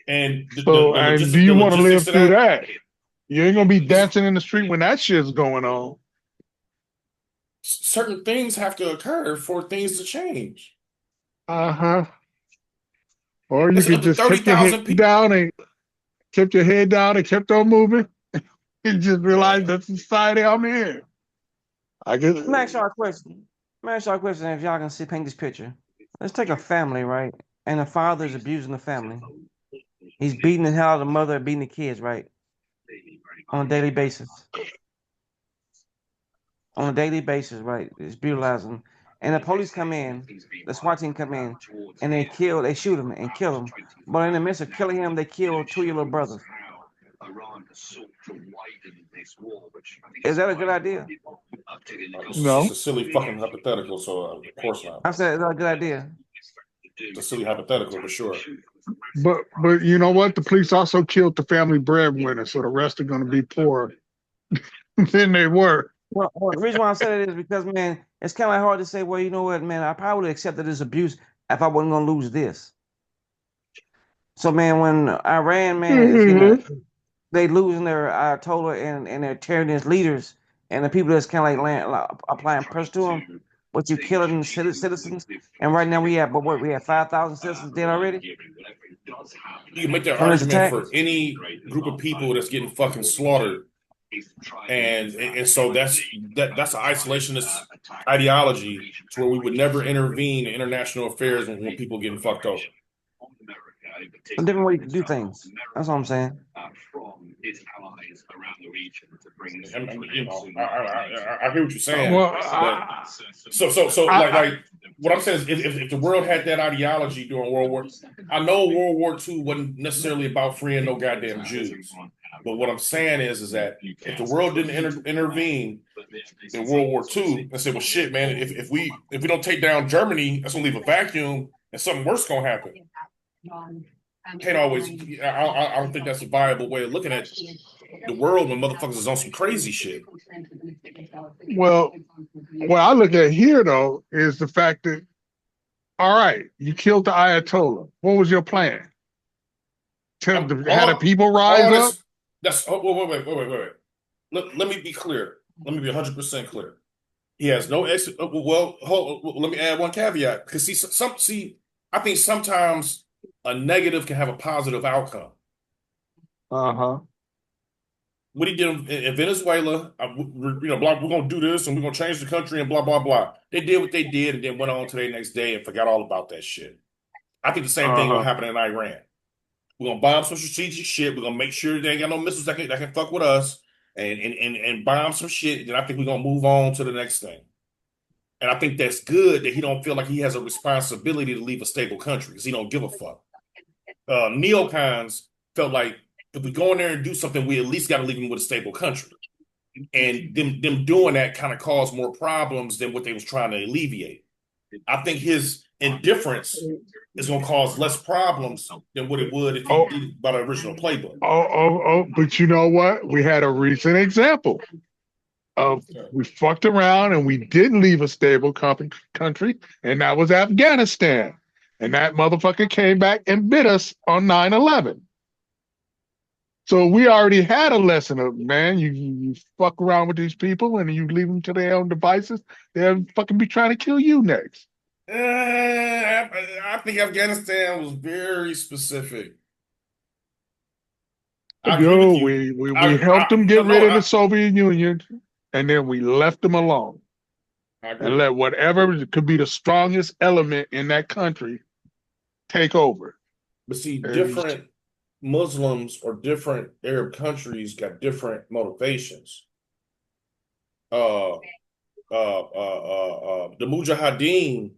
And And do you want to live logistics through that? You ain't gonna be dancing in the street when that shit's going on. certain things have to occur for things to change. Uh-huh. Or you It's could up to just keep your 30,000 head people. down and kept your head down and kept on moving. And just realize that's the society I'm in. I guess. Let me ask y'all a question. If y'all can see paint this picture. Let's take a family, right? And the father is abusing the family. He's beating the hell out of the mother, beating the kids, right? On a daily basis. Right? It's brutalizing. And the police come in, the SWAT team come in, and they shoot him and kill him. But in the midst of killing him, they kill 2 year old brothers. Is that a good idea? No. It's a silly fucking hypothetical, so of course not. I said, is that a good idea? It's a silly hypothetical for sure. But you know what? The police also killed the family breadwinner, so the rest are going to be poorer than they were. Well, the reason why I said it is because, man, it's kind of hard to say, well, you know what, man, I probably would have accepted this abuse if I wasn't going to lose this. So, man, when Iran, man, is they losing their Ayatollah and their terrorist leaders and the people that's kind of like applying pressure to them, but you killing citizens. And right now we have 5,000 citizens dead already. You can make that From this argument attack? for any group of people that's getting fucking slaughtered, and so that's an isolationist ideology to where we would never intervene in international affairs when people getting fucked over. A different way you can do things. That's what I'm saying. I hear what you're saying. Well, like what I'm saying is, if the world had that ideology during World War, I know World War II wasn't necessarily about freeing no goddamn Jews, but what I'm saying is that if the world didn't intervene in World War II and say, well, shit, man, if we don't take down Germany, that's gonna leave a vacuum, and something worse gonna happen. Can't always. I don't think that's a viable way of looking at the world when motherfuckers is on some crazy shit. Well, what I look at here, though, is the fact that, all right, you killed the Ayatollah. What was your plan? Had the people rise up? Wait. Let me be clear. Let me be 100% clear. He has no exit. Well, let me add one caveat. Because I think sometimes a negative can have a positive outcome. Uh-huh. What he did in Venezuela, we're going to do this and we're going to change the country and blah, blah, blah. They did what they did and then went on to the next day and forgot all about that shit. I think the same thing will happen in Iran. We're going to bomb some strategic shit. We're going to make sure they ain't got no missiles that can fuck with us and bomb some shit. And then I think we're going to move on to the next thing. And I think that's good that he don't feel like he has a responsibility to leave a stable country because he don't give a fuck. Neocons felt like if we go in there and do something, we at least got to leave them with a stable country. And them doing that kind of caused more problems than what they was trying to alleviate. I think his indifference is going to cause less problems than what it would if he did it by the original playbook. But you know what? We had a recent example of we fucked around and we didn't leave a stable country, and that was Afghanistan. And that motherfucker came back and bit us on 9/11. So we already had a lesson of, man, you fuck around with these people and you leave them to their own devices, they'll fucking be trying to kill you next. I think Afghanistan was very specific. I agree Yo, with you. we helped them No, get rid of I, the Soviet Union, and then we left them alone I and agree. let whatever could be the strongest element in that country take over. But see, And different Muslims or different Arab countries got different motivations. The Mujahideen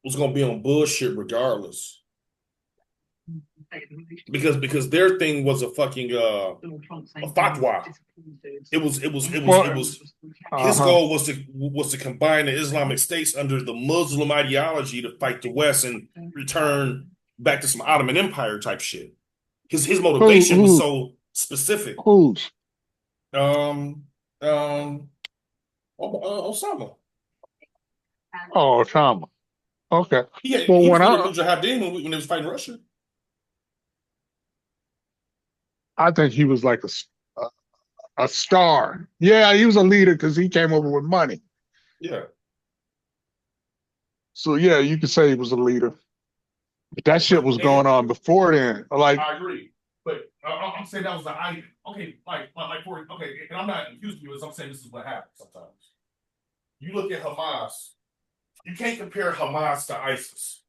was gonna be on bullshit regardless because their thing was a fucking a fatwa. It was his goal was to combine the Islamic states under the Muslim ideology to fight the West and return back to some Ottoman Empire type shit. His motivation was so specific. Who's? Osama. Oh, Osama. Okay. He Well, was when with the Mujahideen when they was fighting Russia. I think he was like a star. Yeah, he was a leader because he came over with money. Yeah. So yeah, you could say he was a leader. But that shit was going on before then. Like, I agree, but I'm saying that was the idea. Okay, and I'm not accusing you, as I'm saying this is what happens sometimes. You look at Hamas. You can't compare Hamas to ISIS.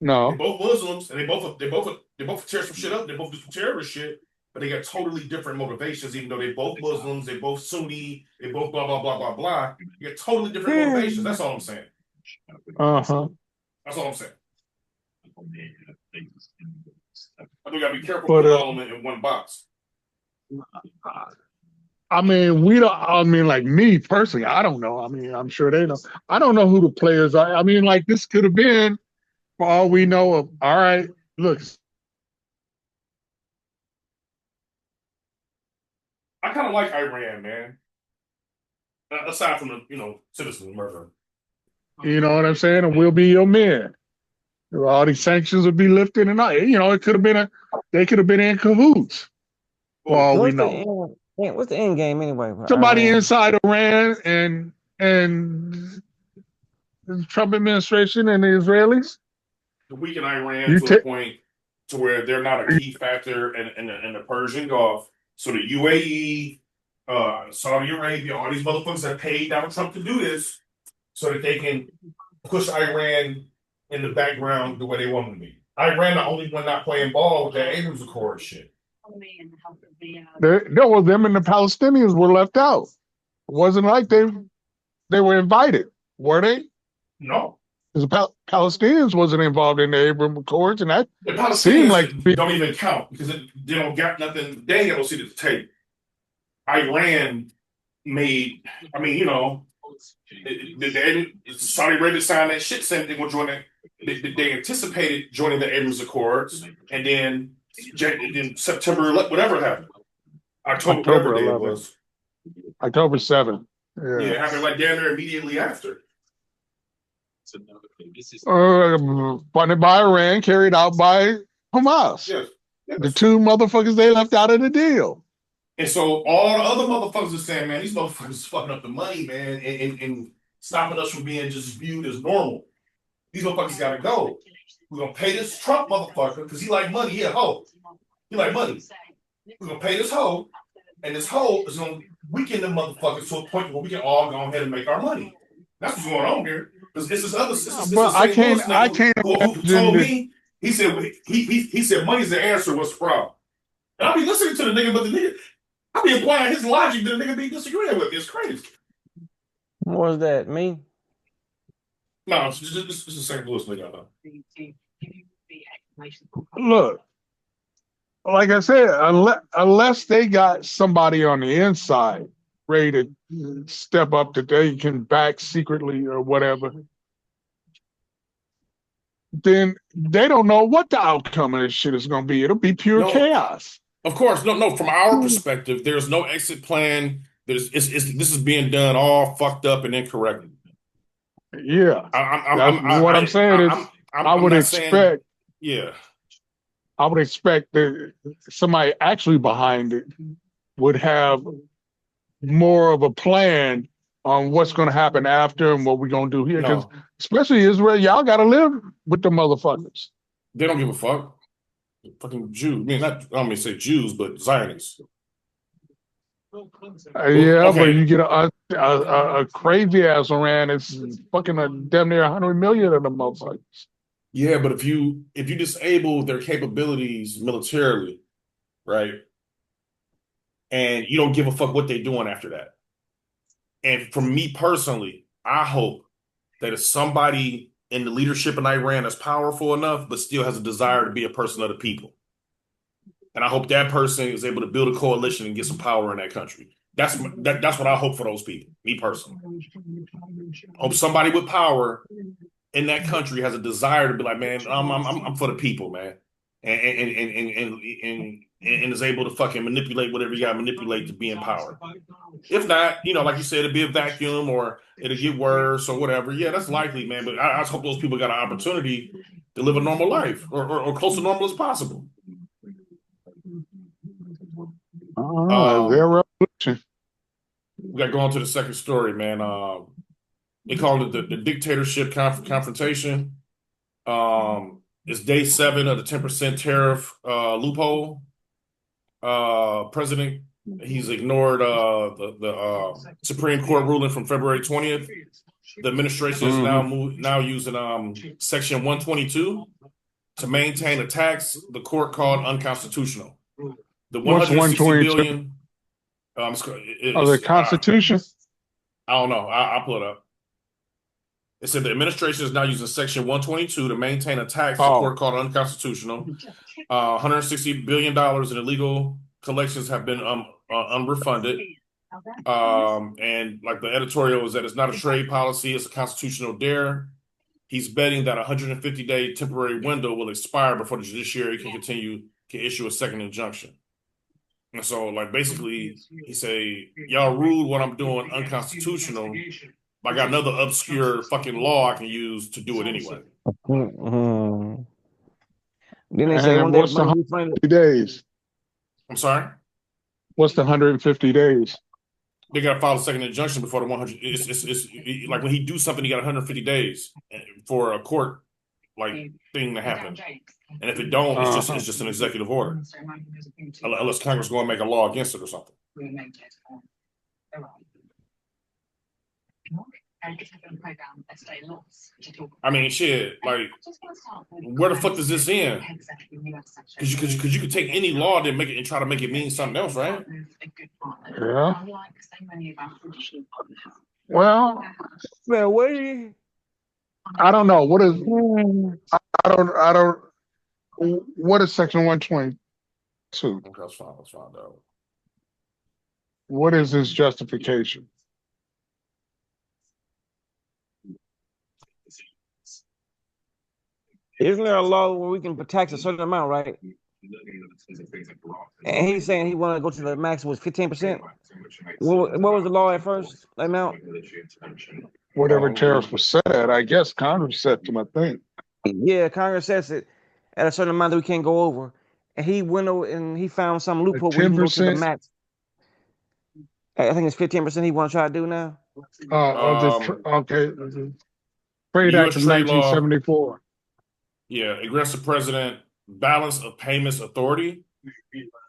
no. They're both Muslims, and they both tear some shit up. They both do some terrorist shit, but they got totally different motivations. Even though they're both Muslims, they both Sunni, they both blah blah blah blah blah. You got totally different motivations. That's all I'm saying. Uh-huh. That's all I'm saying. I think we gotta be careful But, putting all of them in one box. I mean, like me personally, I don't know. I mean, I'm sure they know. I don't know who the players are. I mean, like this could have been, for all we know, of, all right, look. I kind of like Iran, man. Aside from the, citizen murder. You know what I'm saying? And we'll be your men. All these sanctions will be lifted, and it could have been they could have been in cahoots. For all we know. What's the end game anyway? Somebody inside Iran and the Trump administration and the Israelis. To weaken Iran to a point to where they're not a key factor in the Persian Gulf. So the UAE, Saudi Arabia, all these motherfuckers that paid Donald Trump to do this so that they can push Iran in the background the way they want them to be. Iran the only one not playing ball with that Abrams Accord shit. Them and the Palestinians were left out. It wasn't like they were invited, were they? No. Because the Palestinians wasn't involved in the Abraham Accords, and that the Palestinians seemed like don't even count because they don't got nothing. They ain't got no seat at the table. Iran made, Saudi Arabia signed that shit saying they were joining. They anticipated joining the Abrams Accords, and then September, whatever happened, October whatever day it was, October 7th. Yeah, happened like down there immediately after. Funded by Iran, carried out by Hamas. Yes. The two motherfuckers they left out of the deal. And so all the other motherfuckers are saying, man, these motherfuckers is fucking up the money, man, and stopping us from being just viewed as normal. These motherfuckers gotta go. We're gonna pay this Trump motherfucker because he like money. He a hoe. He like money. We're gonna pay this hoe, and this hoe is gonna weaken the motherfuckers to a point where we can all go ahead and make our money. That's what's going on here. Because this is other. But I can't. Who told me? He said money's the answer. What's the problem? And I'll be listening to the nigga, but the nigga, I'll be applying his logic that the nigga be disagreeing with. It's crazy. What does that mean? No, it's the St. Louis nigga. Look, like I said, unless they got somebody on the inside ready to step up that they can back secretly or whatever, then they don't know what the outcome of this shit is going to be. It'll be pure chaos. Of course, no. From our perspective, there's no exit plan. This is being done all fucked up and incorrectly. Yeah, I'm saying is, I would expect. Yeah, I would expect that somebody actually behind it would have more of a plan on what's going to happen after and what we're going to do here. Because No, especially Israel, y'all got to live with the motherfuckers. they don't give a fuck. Fucking Jews. I mean, not, I don't mean to say Jews, but Zionists. Yeah, but okay. you get a crazy ass Iran. It's fucking damn near 100 million of them motherfuckers. Yeah, but if you disable their capabilities militarily, right, and you don't give a fuck what they're doing after that. And for me personally, I hope that if somebody in the leadership in Iran is powerful enough, but still has a desire to be a person of the people. And I hope that person is able to build a coalition and get some power in that country. That's what I hope for those people, me personally. I hope somebody with power in that country has a desire to be like, man, I'm for the people, man. And is able to fucking manipulate whatever you gotta manipulate to be in power. If not, like you said, it'll be a vacuum or it'll get worse or whatever. Yeah, that's likely, man. But I just hope those people got an opportunity to live a normal life or close to normal as possible. Their revolution. We got to go on to the second story, man. They call it the dictatorship confrontation. It's day 7 of the 10% tariff loophole. President, he's ignored the Supreme Court ruling from February 20th. The administration is now using Section 122 to maintain a tax the court called unconstitutional. The 160 billion. The Constitution? I don't know. I'll pull it up. It said the administration is now using Section 122 to maintain a tax the court called unconstitutional. $160 billion in illegal collections have been unrefunded. And like the editorial is that it's not a trade policy, it's a constitutional dare. He's betting that a 150-day temporary window will expire before the judiciary can issue a second injunction. And so, like, basically, he say, y'all ruled what I'm doing unconstitutional, but I got another obscure fucking law I can use to do it anyway. Then they say one day, what's the 150 days? I'm sorry? What's the 150 days? They got to file a second injunction before the 100. It's like when he do something, he got 150 days for a court thing to happen. And if it don't, it's just an executive order, unless Congress go and make a law against it or something. I mean, shit. Like, where the fuck does this end? Because you could take any law and make it and try to make it mean something else, right? Yeah. Well, I don't know. What is? I don't. What is Section 122? Let's find out. What is his justification? Isn't there a law where we can tax a certain amount, right? And he's saying he wanted to go to the max was 15%. What was the law at first? The amount? Whatever tariff was set at, I guess Congress set them, I think. Yeah, Congress sets it at a certain amount that we can't go over. And he went over and he found some loophole where you can go to the max. I think it's 15% he want to try to do now. Okay. Trade Act of 1974. Yeah, it grants the president balance of payments authority.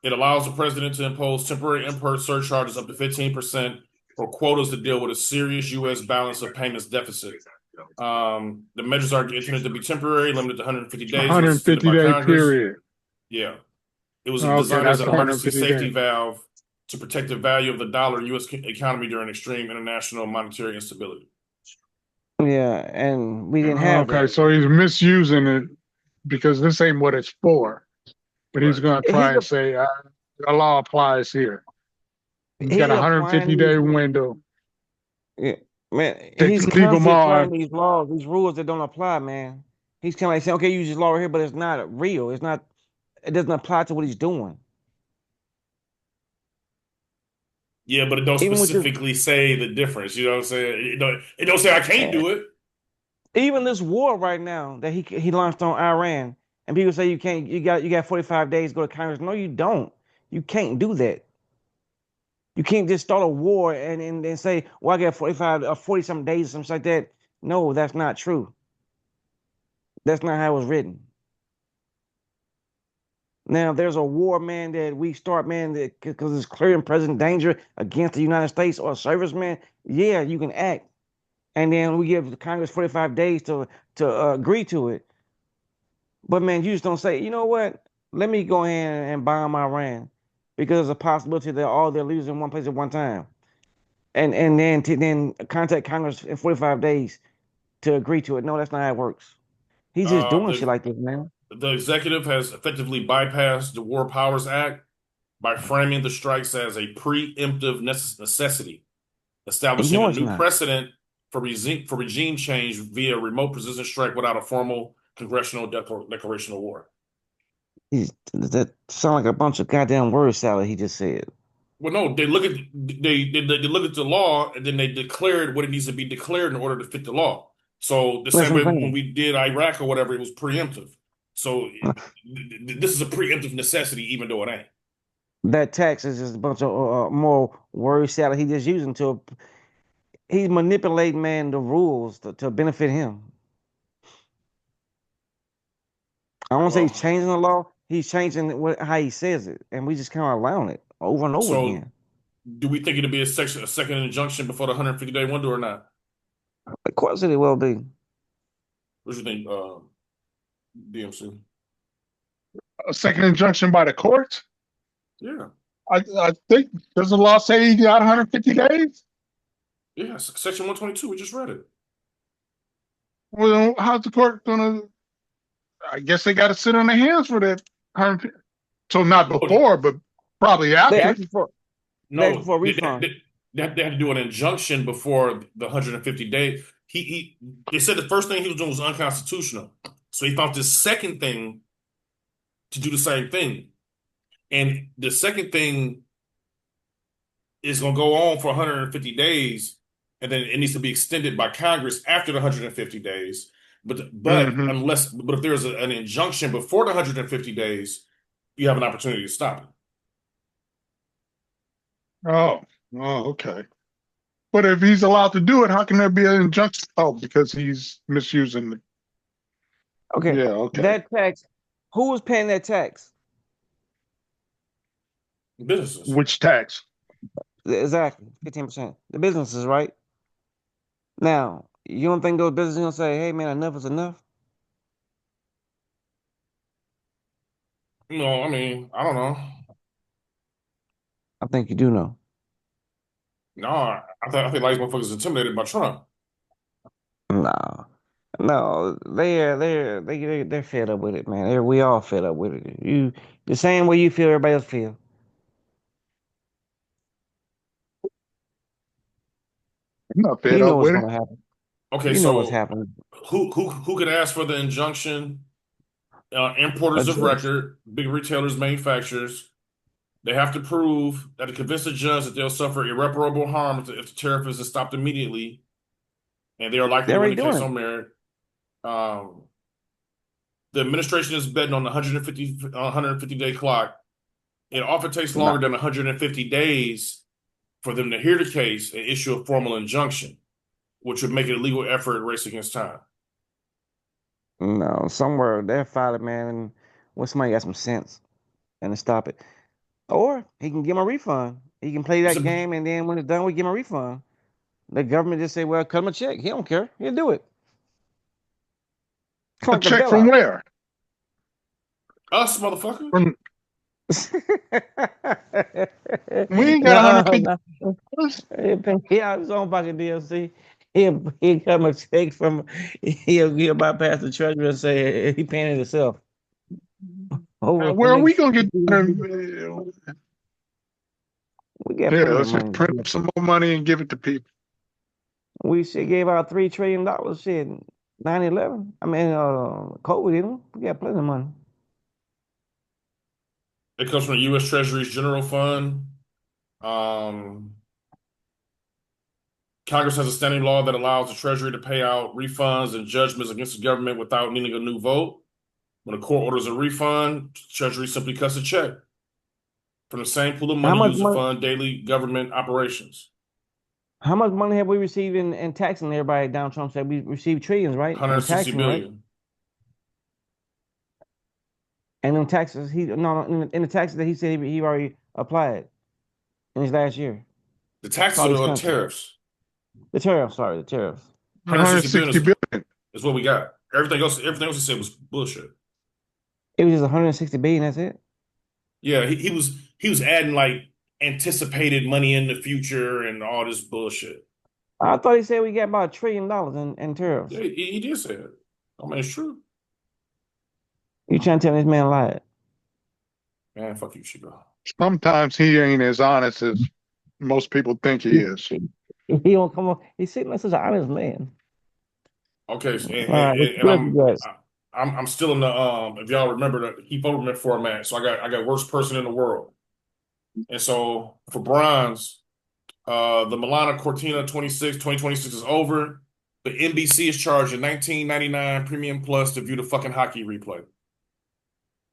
It allows the president to impose temporary import surcharges up to 15% or quotas to deal with a serious U.S. balance of payments deficit. The measures are intended to be temporary, limited to 150 days. 150-day period. Yeah. It was designed as an emergency safety valve to protect the value of the dollar U.S. economy during extreme international monetary instability. Yeah, and we didn't have that. So he's misusing it because this ain't what it's for. But he's going to try and say the law applies here. He's got a 150-day window. Yeah, man, he's constantly applying these laws, these rules that don't apply, man. He's kind of like saying, okay, use this law right here, but it's not real. It doesn't apply to what he's doing. Yeah, but it don't specifically say the difference. You know what I'm saying? It don't say I can't do it. Even this war right now that he launched on Iran, And people say you can't. You got 45 days to go to Congress. No, you don't. You can't do that. You can't just start a war and say, well, I got 45 or 40 some days or something like that. No, that's not true. That's not how it was written. Now, there's a war, man, that we start, man, that because it's clear and present danger against the United States or a serviceman. Yeah, you can act, and then we give Congress 45 days to agree to it. But man, you just don't say, you know what? Let me go ahead and bomb Iran because there's a possibility that all their leaders in one place at one time, and then to then contact Congress in 45 days to agree to it. No, that's not how it works. He's just doing shit The like this, man. the executive has effectively bypassed the War Powers Act by framing the strikes as a preemptive necessity, establishing No, a it's new not. precedent for regime change via remote precision strike without a formal congressional declaration of war. That sound like a bunch of goddamn word salad he just said. Well, no, they look at they look at the law and then they declared what it needs to be declared in order to fit the law. So the That's same what way I'm when saying. we did Iraq or whatever, it was preemptive. So this is a preemptive necessity, even though it ain't. That tax is just a bunch of more word salad he just using to he's manipulating man the rules to benefit him. I don't say he's Well, changing the law. He's changing how he says it, and we just kind of allowing it over and over so again. do we think it'll be a second injunction before the 150-day window or not? Of course, it will be. What do you think, DMC? A second injunction by the courts. Yeah, I think does the law say he got 150 days? yeah. Section 122. We just read it. Well, how's the court gonna? I guess they got to sit on their hands for that 150. So not No, before, but probably They after. asking for no. a refund. They had to do an injunction before the 150 day. They said the first thing he was doing was unconstitutional. So he found this second thing to do the same thing. And the second thing is going to go on for 150 days, and then it needs to be extended by Congress after the 150 days. Hmm. But if there's an injunction before the 150 days, you have an opportunity to stop it. Oh, okay. But if he's allowed to do it, how can there be an injunction? Oh, because he's misusing the. Okay, Yeah, okay. that tax. Who was paying that tax? Businesses. Which tax? Exactly, 15%. The businesses, right? Now, you don't think those businesses gonna say, "Hey, man, enough is enough"? No, I mean, I don't know. I think you do know. No, I think like motherfuckers intimidated by Trump. No, no, they're fed up with it, man. We all fed up with it. You the same way you feel, everybody else feel. I'm not fed You up know what's with it. gonna happen. Okay, You know what's so happening. who could ask for the injunction? A Importers of judge. record, big retailers, manufacturers. They have to prove that to convince the judge that they'll suffer irreparable harm if the tariff isn't stopped immediately, and they are likely They're to win already the case doing it. on merit. Um, the administration is betting on the 150-day clock. It often takes No, longer than 150 days for them to hear the case and issue a formal injunction, which would make it a legal effort race against time. no, somewhere they're fighting, man. And when somebody got some sense and to stop it, or he can give him a refund. He can play that So, game, and then when it's done, we give him a refund. The government just say, "Well, cut him a check." He don't care. He'll do it. Kind A of like a check from bailout. where? us, motherfucker. From we ain't got No, 150. no. He out his own pocket DLC. He'll come a check from he'll bypass the treasurer and say he paying it himself. Over Where are we gonna get? we got Yeah, plenty of let's just money. print up some more money and give it to people. We shit gave out $3 trillion shit 9/11. I mean COVID, you know? We got plenty of money. It comes from the U.S. Treasury's General Fund. Um, Congress has a standing law that allows the Treasury to pay out refunds and judgments against the government without needing a new vote. When the court orders a refund, Treasury simply cuts a check from the same pool of How money much used to money? fund daily government operations. How much money have we received in taxing everybody? Donald Trump said we received trillions, right? In 160 taxing, right? billion. And in taxes, in the taxes that he said he already applied in his last year. The taxes All these are countries. tariffs. The tariffs, sorry, the tariffs. 160 160 billion billion. is what we got. Everything else he said was bullshit. It was just 160 billion. That's it. Yeah, he was adding like anticipated money in the future and all this bullshit. I thought he said we got about $1 trillion in tariffs. Yeah, he did say it. I mean, it's true. You trying to tell me this man lied? Man, fuck you, Chico. Sometimes he ain't as honest as most people think he is. He don't come on. He seems like such an honest man. Okay, so, All right, and what else you got? I'm still in the if y'all remember the keep overman format. So I got worst person in the world. And so for bronze, the Milana Cortina 2026 is over. The NBC is charging $19.99 premium plus to view the fucking hockey replay.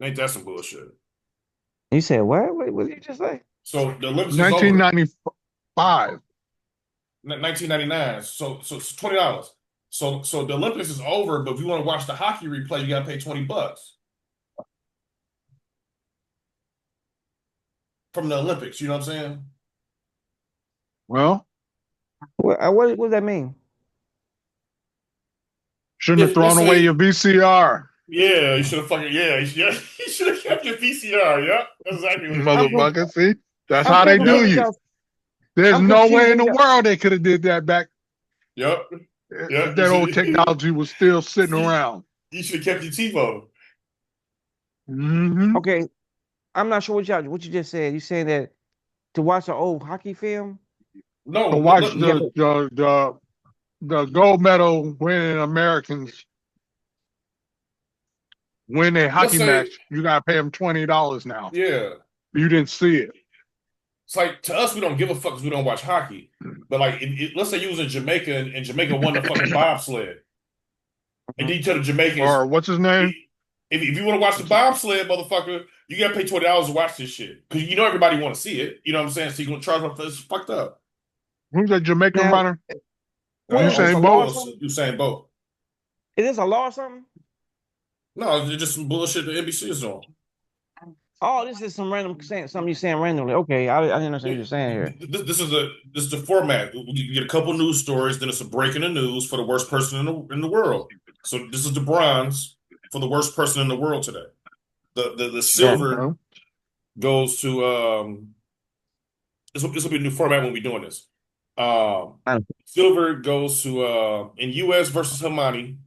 Ain't that some bullshit? You said what? What did you just say? So the Olympics is over. 1995. 1999. So it's $20. So the Olympics is over, but if you want to watch the hockey replay, you gotta pay $20 from the Olympics. You know what I'm saying? Well, What does that mean? shouldn't have thrown Let's away say- your VCR, Yeah, you should have fucking you should have kept your VCR. Yep, that's exactly what. motherfucker. See, that's I'm how they confused do with you. y'all. There's I'm no way confused in the with y'all. world they could have did that back. Yep, If that old technology was still sitting around. You should have kept your TiVo. Mm-hmm. Okay, I'm not sure what you just said. You saying that to watch an old hockey film? No, To watch You got the gold medal winning Americans win a let's hockey say match, you gotta pay them $20 now. yeah. You didn't see it. It's like to us, we don't give a fuck because we don't watch hockey. But like, let's say you was in Jamaica and Jamaica won the fucking bobsled, and then you tell the Jamaicans, Or what's his name? if you want to watch the bobsled, motherfucker, you gotta pay $20 to watch this shit because you know everybody want to see it. You know what I'm saying? So you gonna charge them for this? Fucked up. Who's that Jamaican Now, runner? What is this, a Usain law or Bolt. something? Usain Bolt. Is this a law or something? No, it's just some bullshit the NBC is on. Oh, this is some random something you're saying randomly. Okay, I didn't understand what you're saying here. This is the format. You get a couple news stories, then it's a break in the news for the worst person in the world. So this is the bronze for the worst person in the world today. The silver goes to this will be a new format when we're doing this. Silver goes to in U.S. versus Hamani.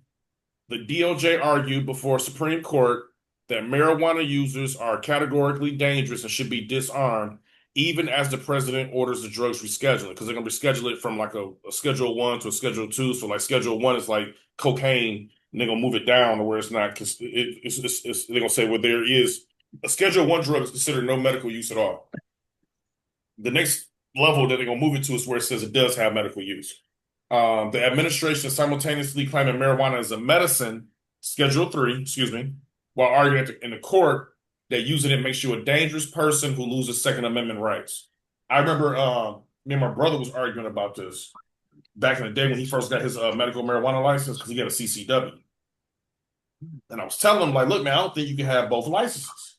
The DOJ argued before Supreme Court that marijuana users are categorically dangerous and should be disarmed, even as the president orders the drugs rescheduling, because they're gonna reschedule it from like a Schedule 1 to a Schedule 2. So like Schedule 1 is like cocaine, and they're gonna move it down to where it's not. Because they're gonna say, well, there is a Schedule 1 drug is considered no medical use at all. The next level that they're gonna move it to is where it says it does have medical use. The administration is simultaneously claiming marijuana as a medicine, Schedule 3, excuse me, while arguing in the court that using it makes you a dangerous person who loses Second Amendment rights. I remember me and my brother was arguing about this back in the day when he first got his medical marijuana license because he got a CCW. And I was telling him, like, look, man, I don't think you can have both licenses.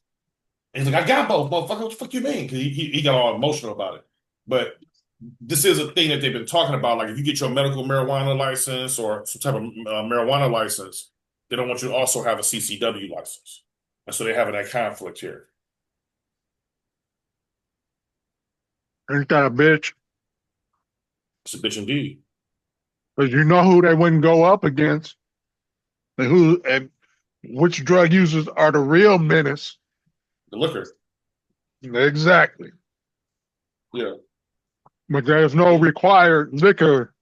And he's like, I got both, motherfucker. What the fuck you mean? Because he got all emotional about it. But this is a thing that they've been talking about. Like, if you get your medical marijuana license or some type of marijuana license, they don't want you to also have a CCW license. And so they're having that conflict here. Ain't that a bitch? It's a bitch indeed. Because you know who they wouldn't go up against, and which drug users are the real menace. The liquor. Exactly. Yeah. But there's no required liquor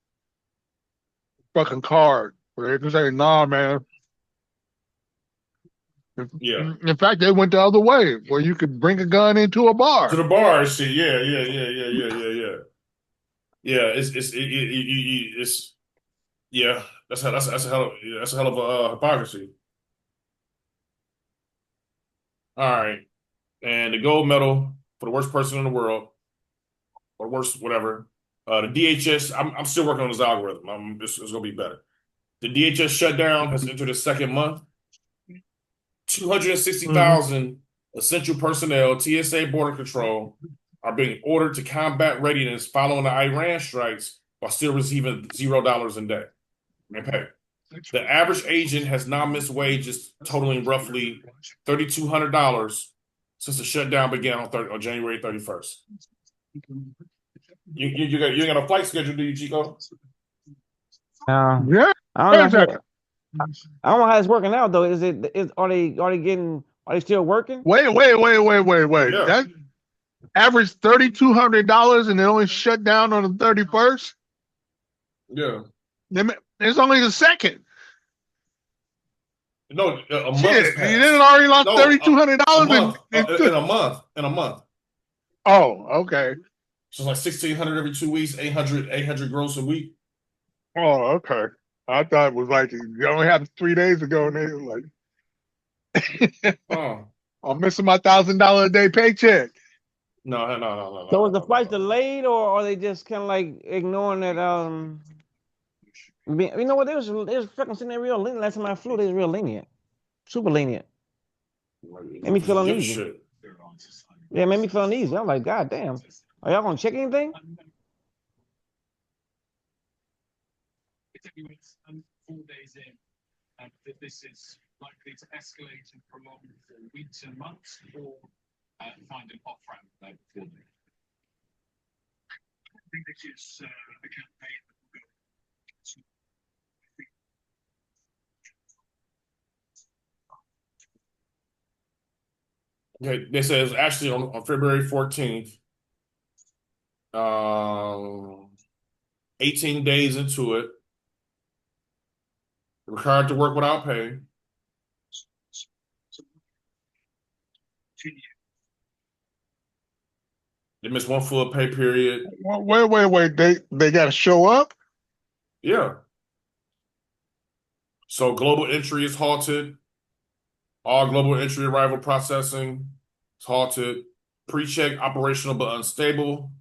fucking card. Where they can say, nah, man. Yeah. In fact, they went the other way, where you could bring a gun into a bar. To the bar and shit. Yeah. Yeah, it's yeah. That's a hell of a hypocrisy. All right. And the gold medal for the worst person in the world, or worst, whatever. The DHS, I'm still working on this algorithm. It's gonna be better. The DHS shutdown has entered its second month. 260,000 essential personnel, TSA border control, are being ordered to combat readiness following the Iran strikes while still receiving $0 a day in pay. The average agent has now missed wages totaling roughly $3,200 since the shutdown began on January 31st. You got a flight schedule, do you, Chico? Yeah. I don't know. I don't know how it's working out though. Are they still working? Wait. Yeah. That average $3,200 and they only shut down on the 31st. Yeah. It's only the second. No, a month Shit, has you passed. didn't already lost No, $3,200 in a month. Oh, okay. So it's like 1,600 every 2 weeks, 800 gross a week. Oh, okay. I thought it was like you only happened 3 days ago, and they were like, Oh. I'm missing my $1,000 a day paycheck. No. So is the flight delayed, or are they just kind of like ignoring that? You know what? They was freaking sitting there real lenient. Last time I flew, they was real lenient, super lenient. Made me feel Give a uneasy. shit. Yeah, made me feel uneasy. I'm like, God damn, are y'all gonna check anything? It's 4 days in, and that this is likely to escalate and prolong for weeks and months, or find an off-ramp there before then. I think this is a campaign that will go to, Okay, they says actually on February 14th, 18 days into it, required to work without pay. They missed one full pay period. Wait. They got to show up? Yeah. So global entry is halted. All global entry arrival processing is halted. Pre-check operational but unstable.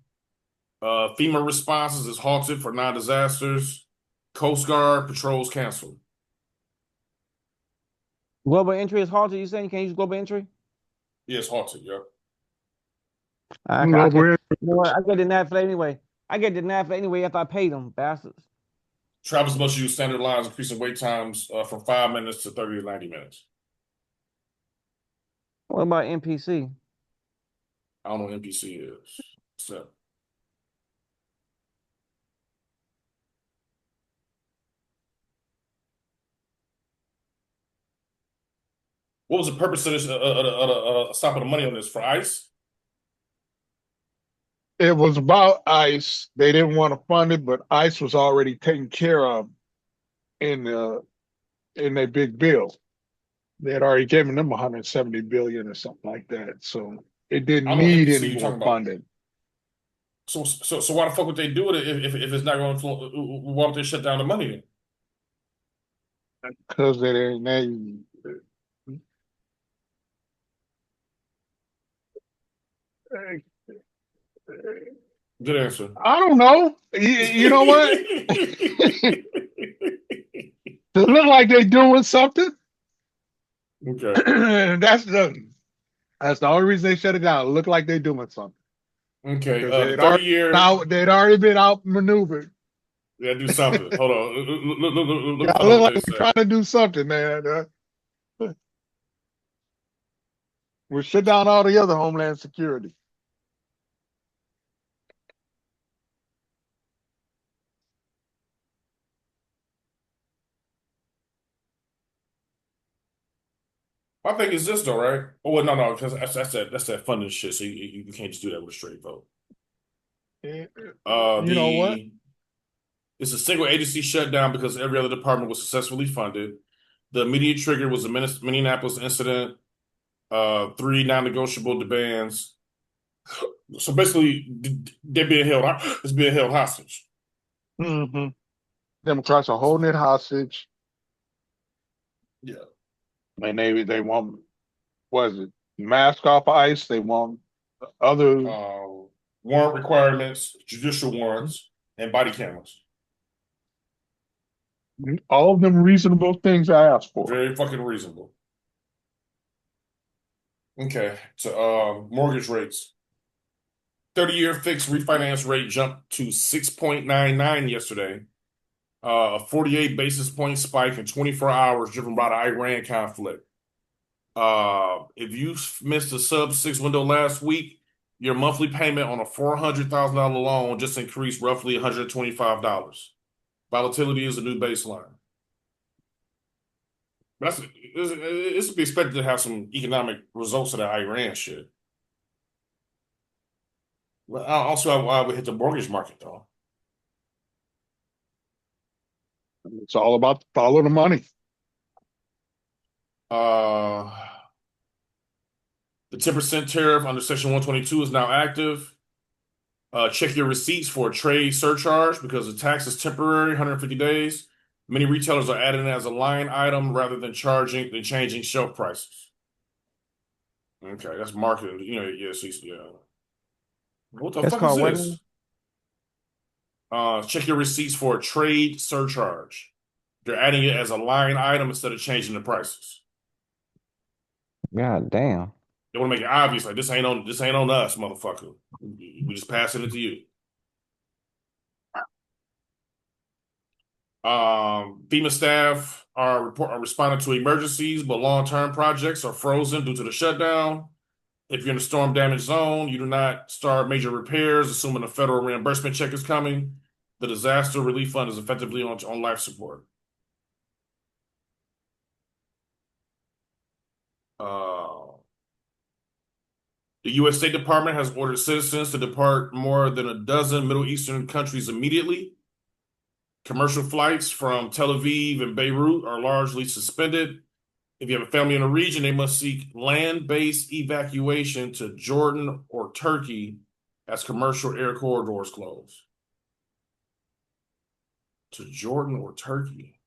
FEMA responses is halted for non-disasters. Coast Guard patrols canceled. Global entry is halted. You saying you can't use global entry? Yes, halted. Yeah. I Global can't. entry. You know what? I get denied for that anyway. I get denied for anyway after I pay them, bastards. Travelers must use standard lines, increasing wait times from 5 minutes to 30 to 90 minutes. What about NPC? I don't know what NPC is. So, what was the purpose of this? Stopping the money on this for ICE? It was about ICE. They didn't want to fund it, but ICE was already taken care of in their big bill. They had already given them 170 billion or something like that. So it I didn't don't know need NPC any you're more talking about. funding. So why the fuck would they do it if it's not going to? Why would they shut down the money? Because they Good answer. I don't know. You know what? It look like they're doing something. Okay. That's the only reason they shut it down. It looked like they're doing something. Okay. Because 30-year. they'd already been outmaneuvered. Yeah, do something. Hold on. Look Yeah, at look what like they they're say. trying to do something, man. We'll shut down all the other Homeland Security. My thing is this though, right? Oh well, no, because that's that funding shit. So you can't just do that with a straight vote. You know what? It's a single agency shutdown because every other department was successfully funded. The immediate trigger was the Minneapolis incident. 3 non-negotiable demands. So basically, they're being held. It's being held hostage. Mm-hmm. Democrats are holding it hostage. Yeah. And they want, what is it? mask off ice. They want other. Warrant requirements, judicial warrants, and body cameras. All of them reasonable things I asked for. Very fucking reasonable. Okay, so mortgage rates. 30-year fixed refinance rate jumped to 6.99 yesterday. A 48 basis point spike in 24 hours driven by the Iran conflict. If you missed the sub 6 window last week, your monthly payment on a $400,000 loan just increased roughly $125. Volatility is a new baseline. It's to be expected to have some economic results of that Iran shit. Well, also, why we hit the mortgage market though. It's all about follow the money. The 10% tariff under Section 122 is now active. Check your receipts for a trade surcharge because the tax is temporary, 150 days. Many retailers are adding it as a line item rather than changing shelf prices. Okay, that's marketing. You know, yes, yeah. What the That's fuck is called this? Check your receipts for a trade surcharge. They're adding it as a line item instead of changing the prices. God damn. They want to make it obvious, like this ain't on us, motherfucker. We just passing it to you. FEMA staff are responding to emergencies, but long-term projects are frozen due to the shutdown. If you're in a storm damage zone, you do not start major repairs, assuming a federal reimbursement check is coming. The disaster relief fund is effectively on life support. The U.S. State Department has ordered citizens to depart more than a dozen Middle Eastern countries immediately. Commercial flights from Tel Aviv and Beirut are largely suspended. If you have a family in the region, they must seek land-based evacuation to Jordan or Turkey as commercial air corridors close. To Jordan or Turkey.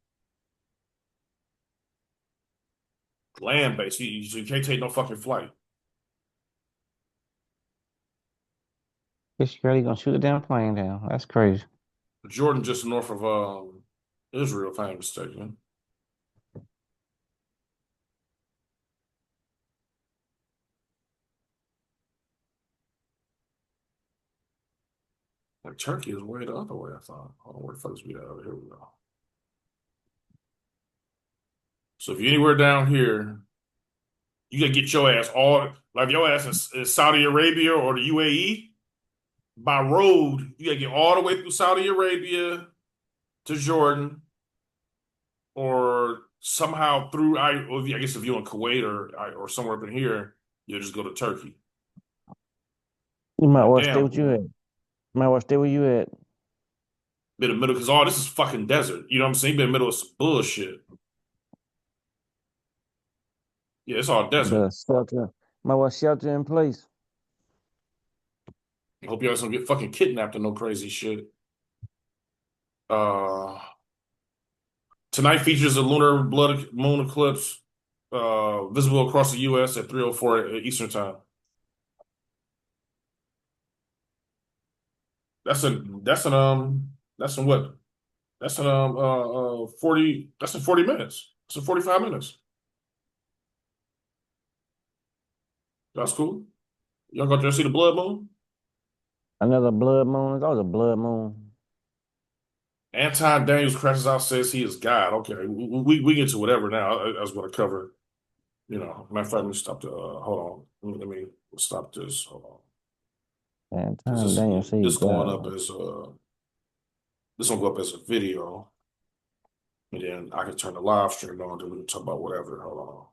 Land-based. You can't take no fucking flight. This girl, gonna shoot the damn plane down. That's crazy. Jordan just north of Israel, if I'm not mistaken. Like Turkey is way the other way, I thought. Hold on, where the fuck is we at? Here we go. So if you're anywhere down here, you gotta get your ass like your ass in Saudi Arabia or the UAE. By road, you gotta get all the way through Saudi Arabia to Jordan, or somehow through I guess if you're in Kuwait or somewhere up in here, you'll just go to Turkey. You might want to Damn, stay with you at. Might want to stay where you at. been in the middle because all this is fucking desert. You know what I'm saying? Been in the middle of some bullshit. Yeah, it's all desert. Might want to shelter in place. I hope you guys don't get fucking kidnapped and no crazy shit. Tonight features a lunar blood moon eclipse visible across the U.S. at 3:04 Eastern Time. That's in what? That's in 40. That's in 40 minutes. That's in 45 minutes. That's cool. Y'all go there and see the blood moon? Another blood moon. It's always a blood moon. Anton Daniels crashes out, says he is God. Okay, we get to whatever now. I was going to cover, matter of fact, let me stop the, hold on. Let me stop this. Hold on. Anton Daniels, This going up as this will go up as a video. And then I can turn the live stream on, then we can talk about whatever. Hold on.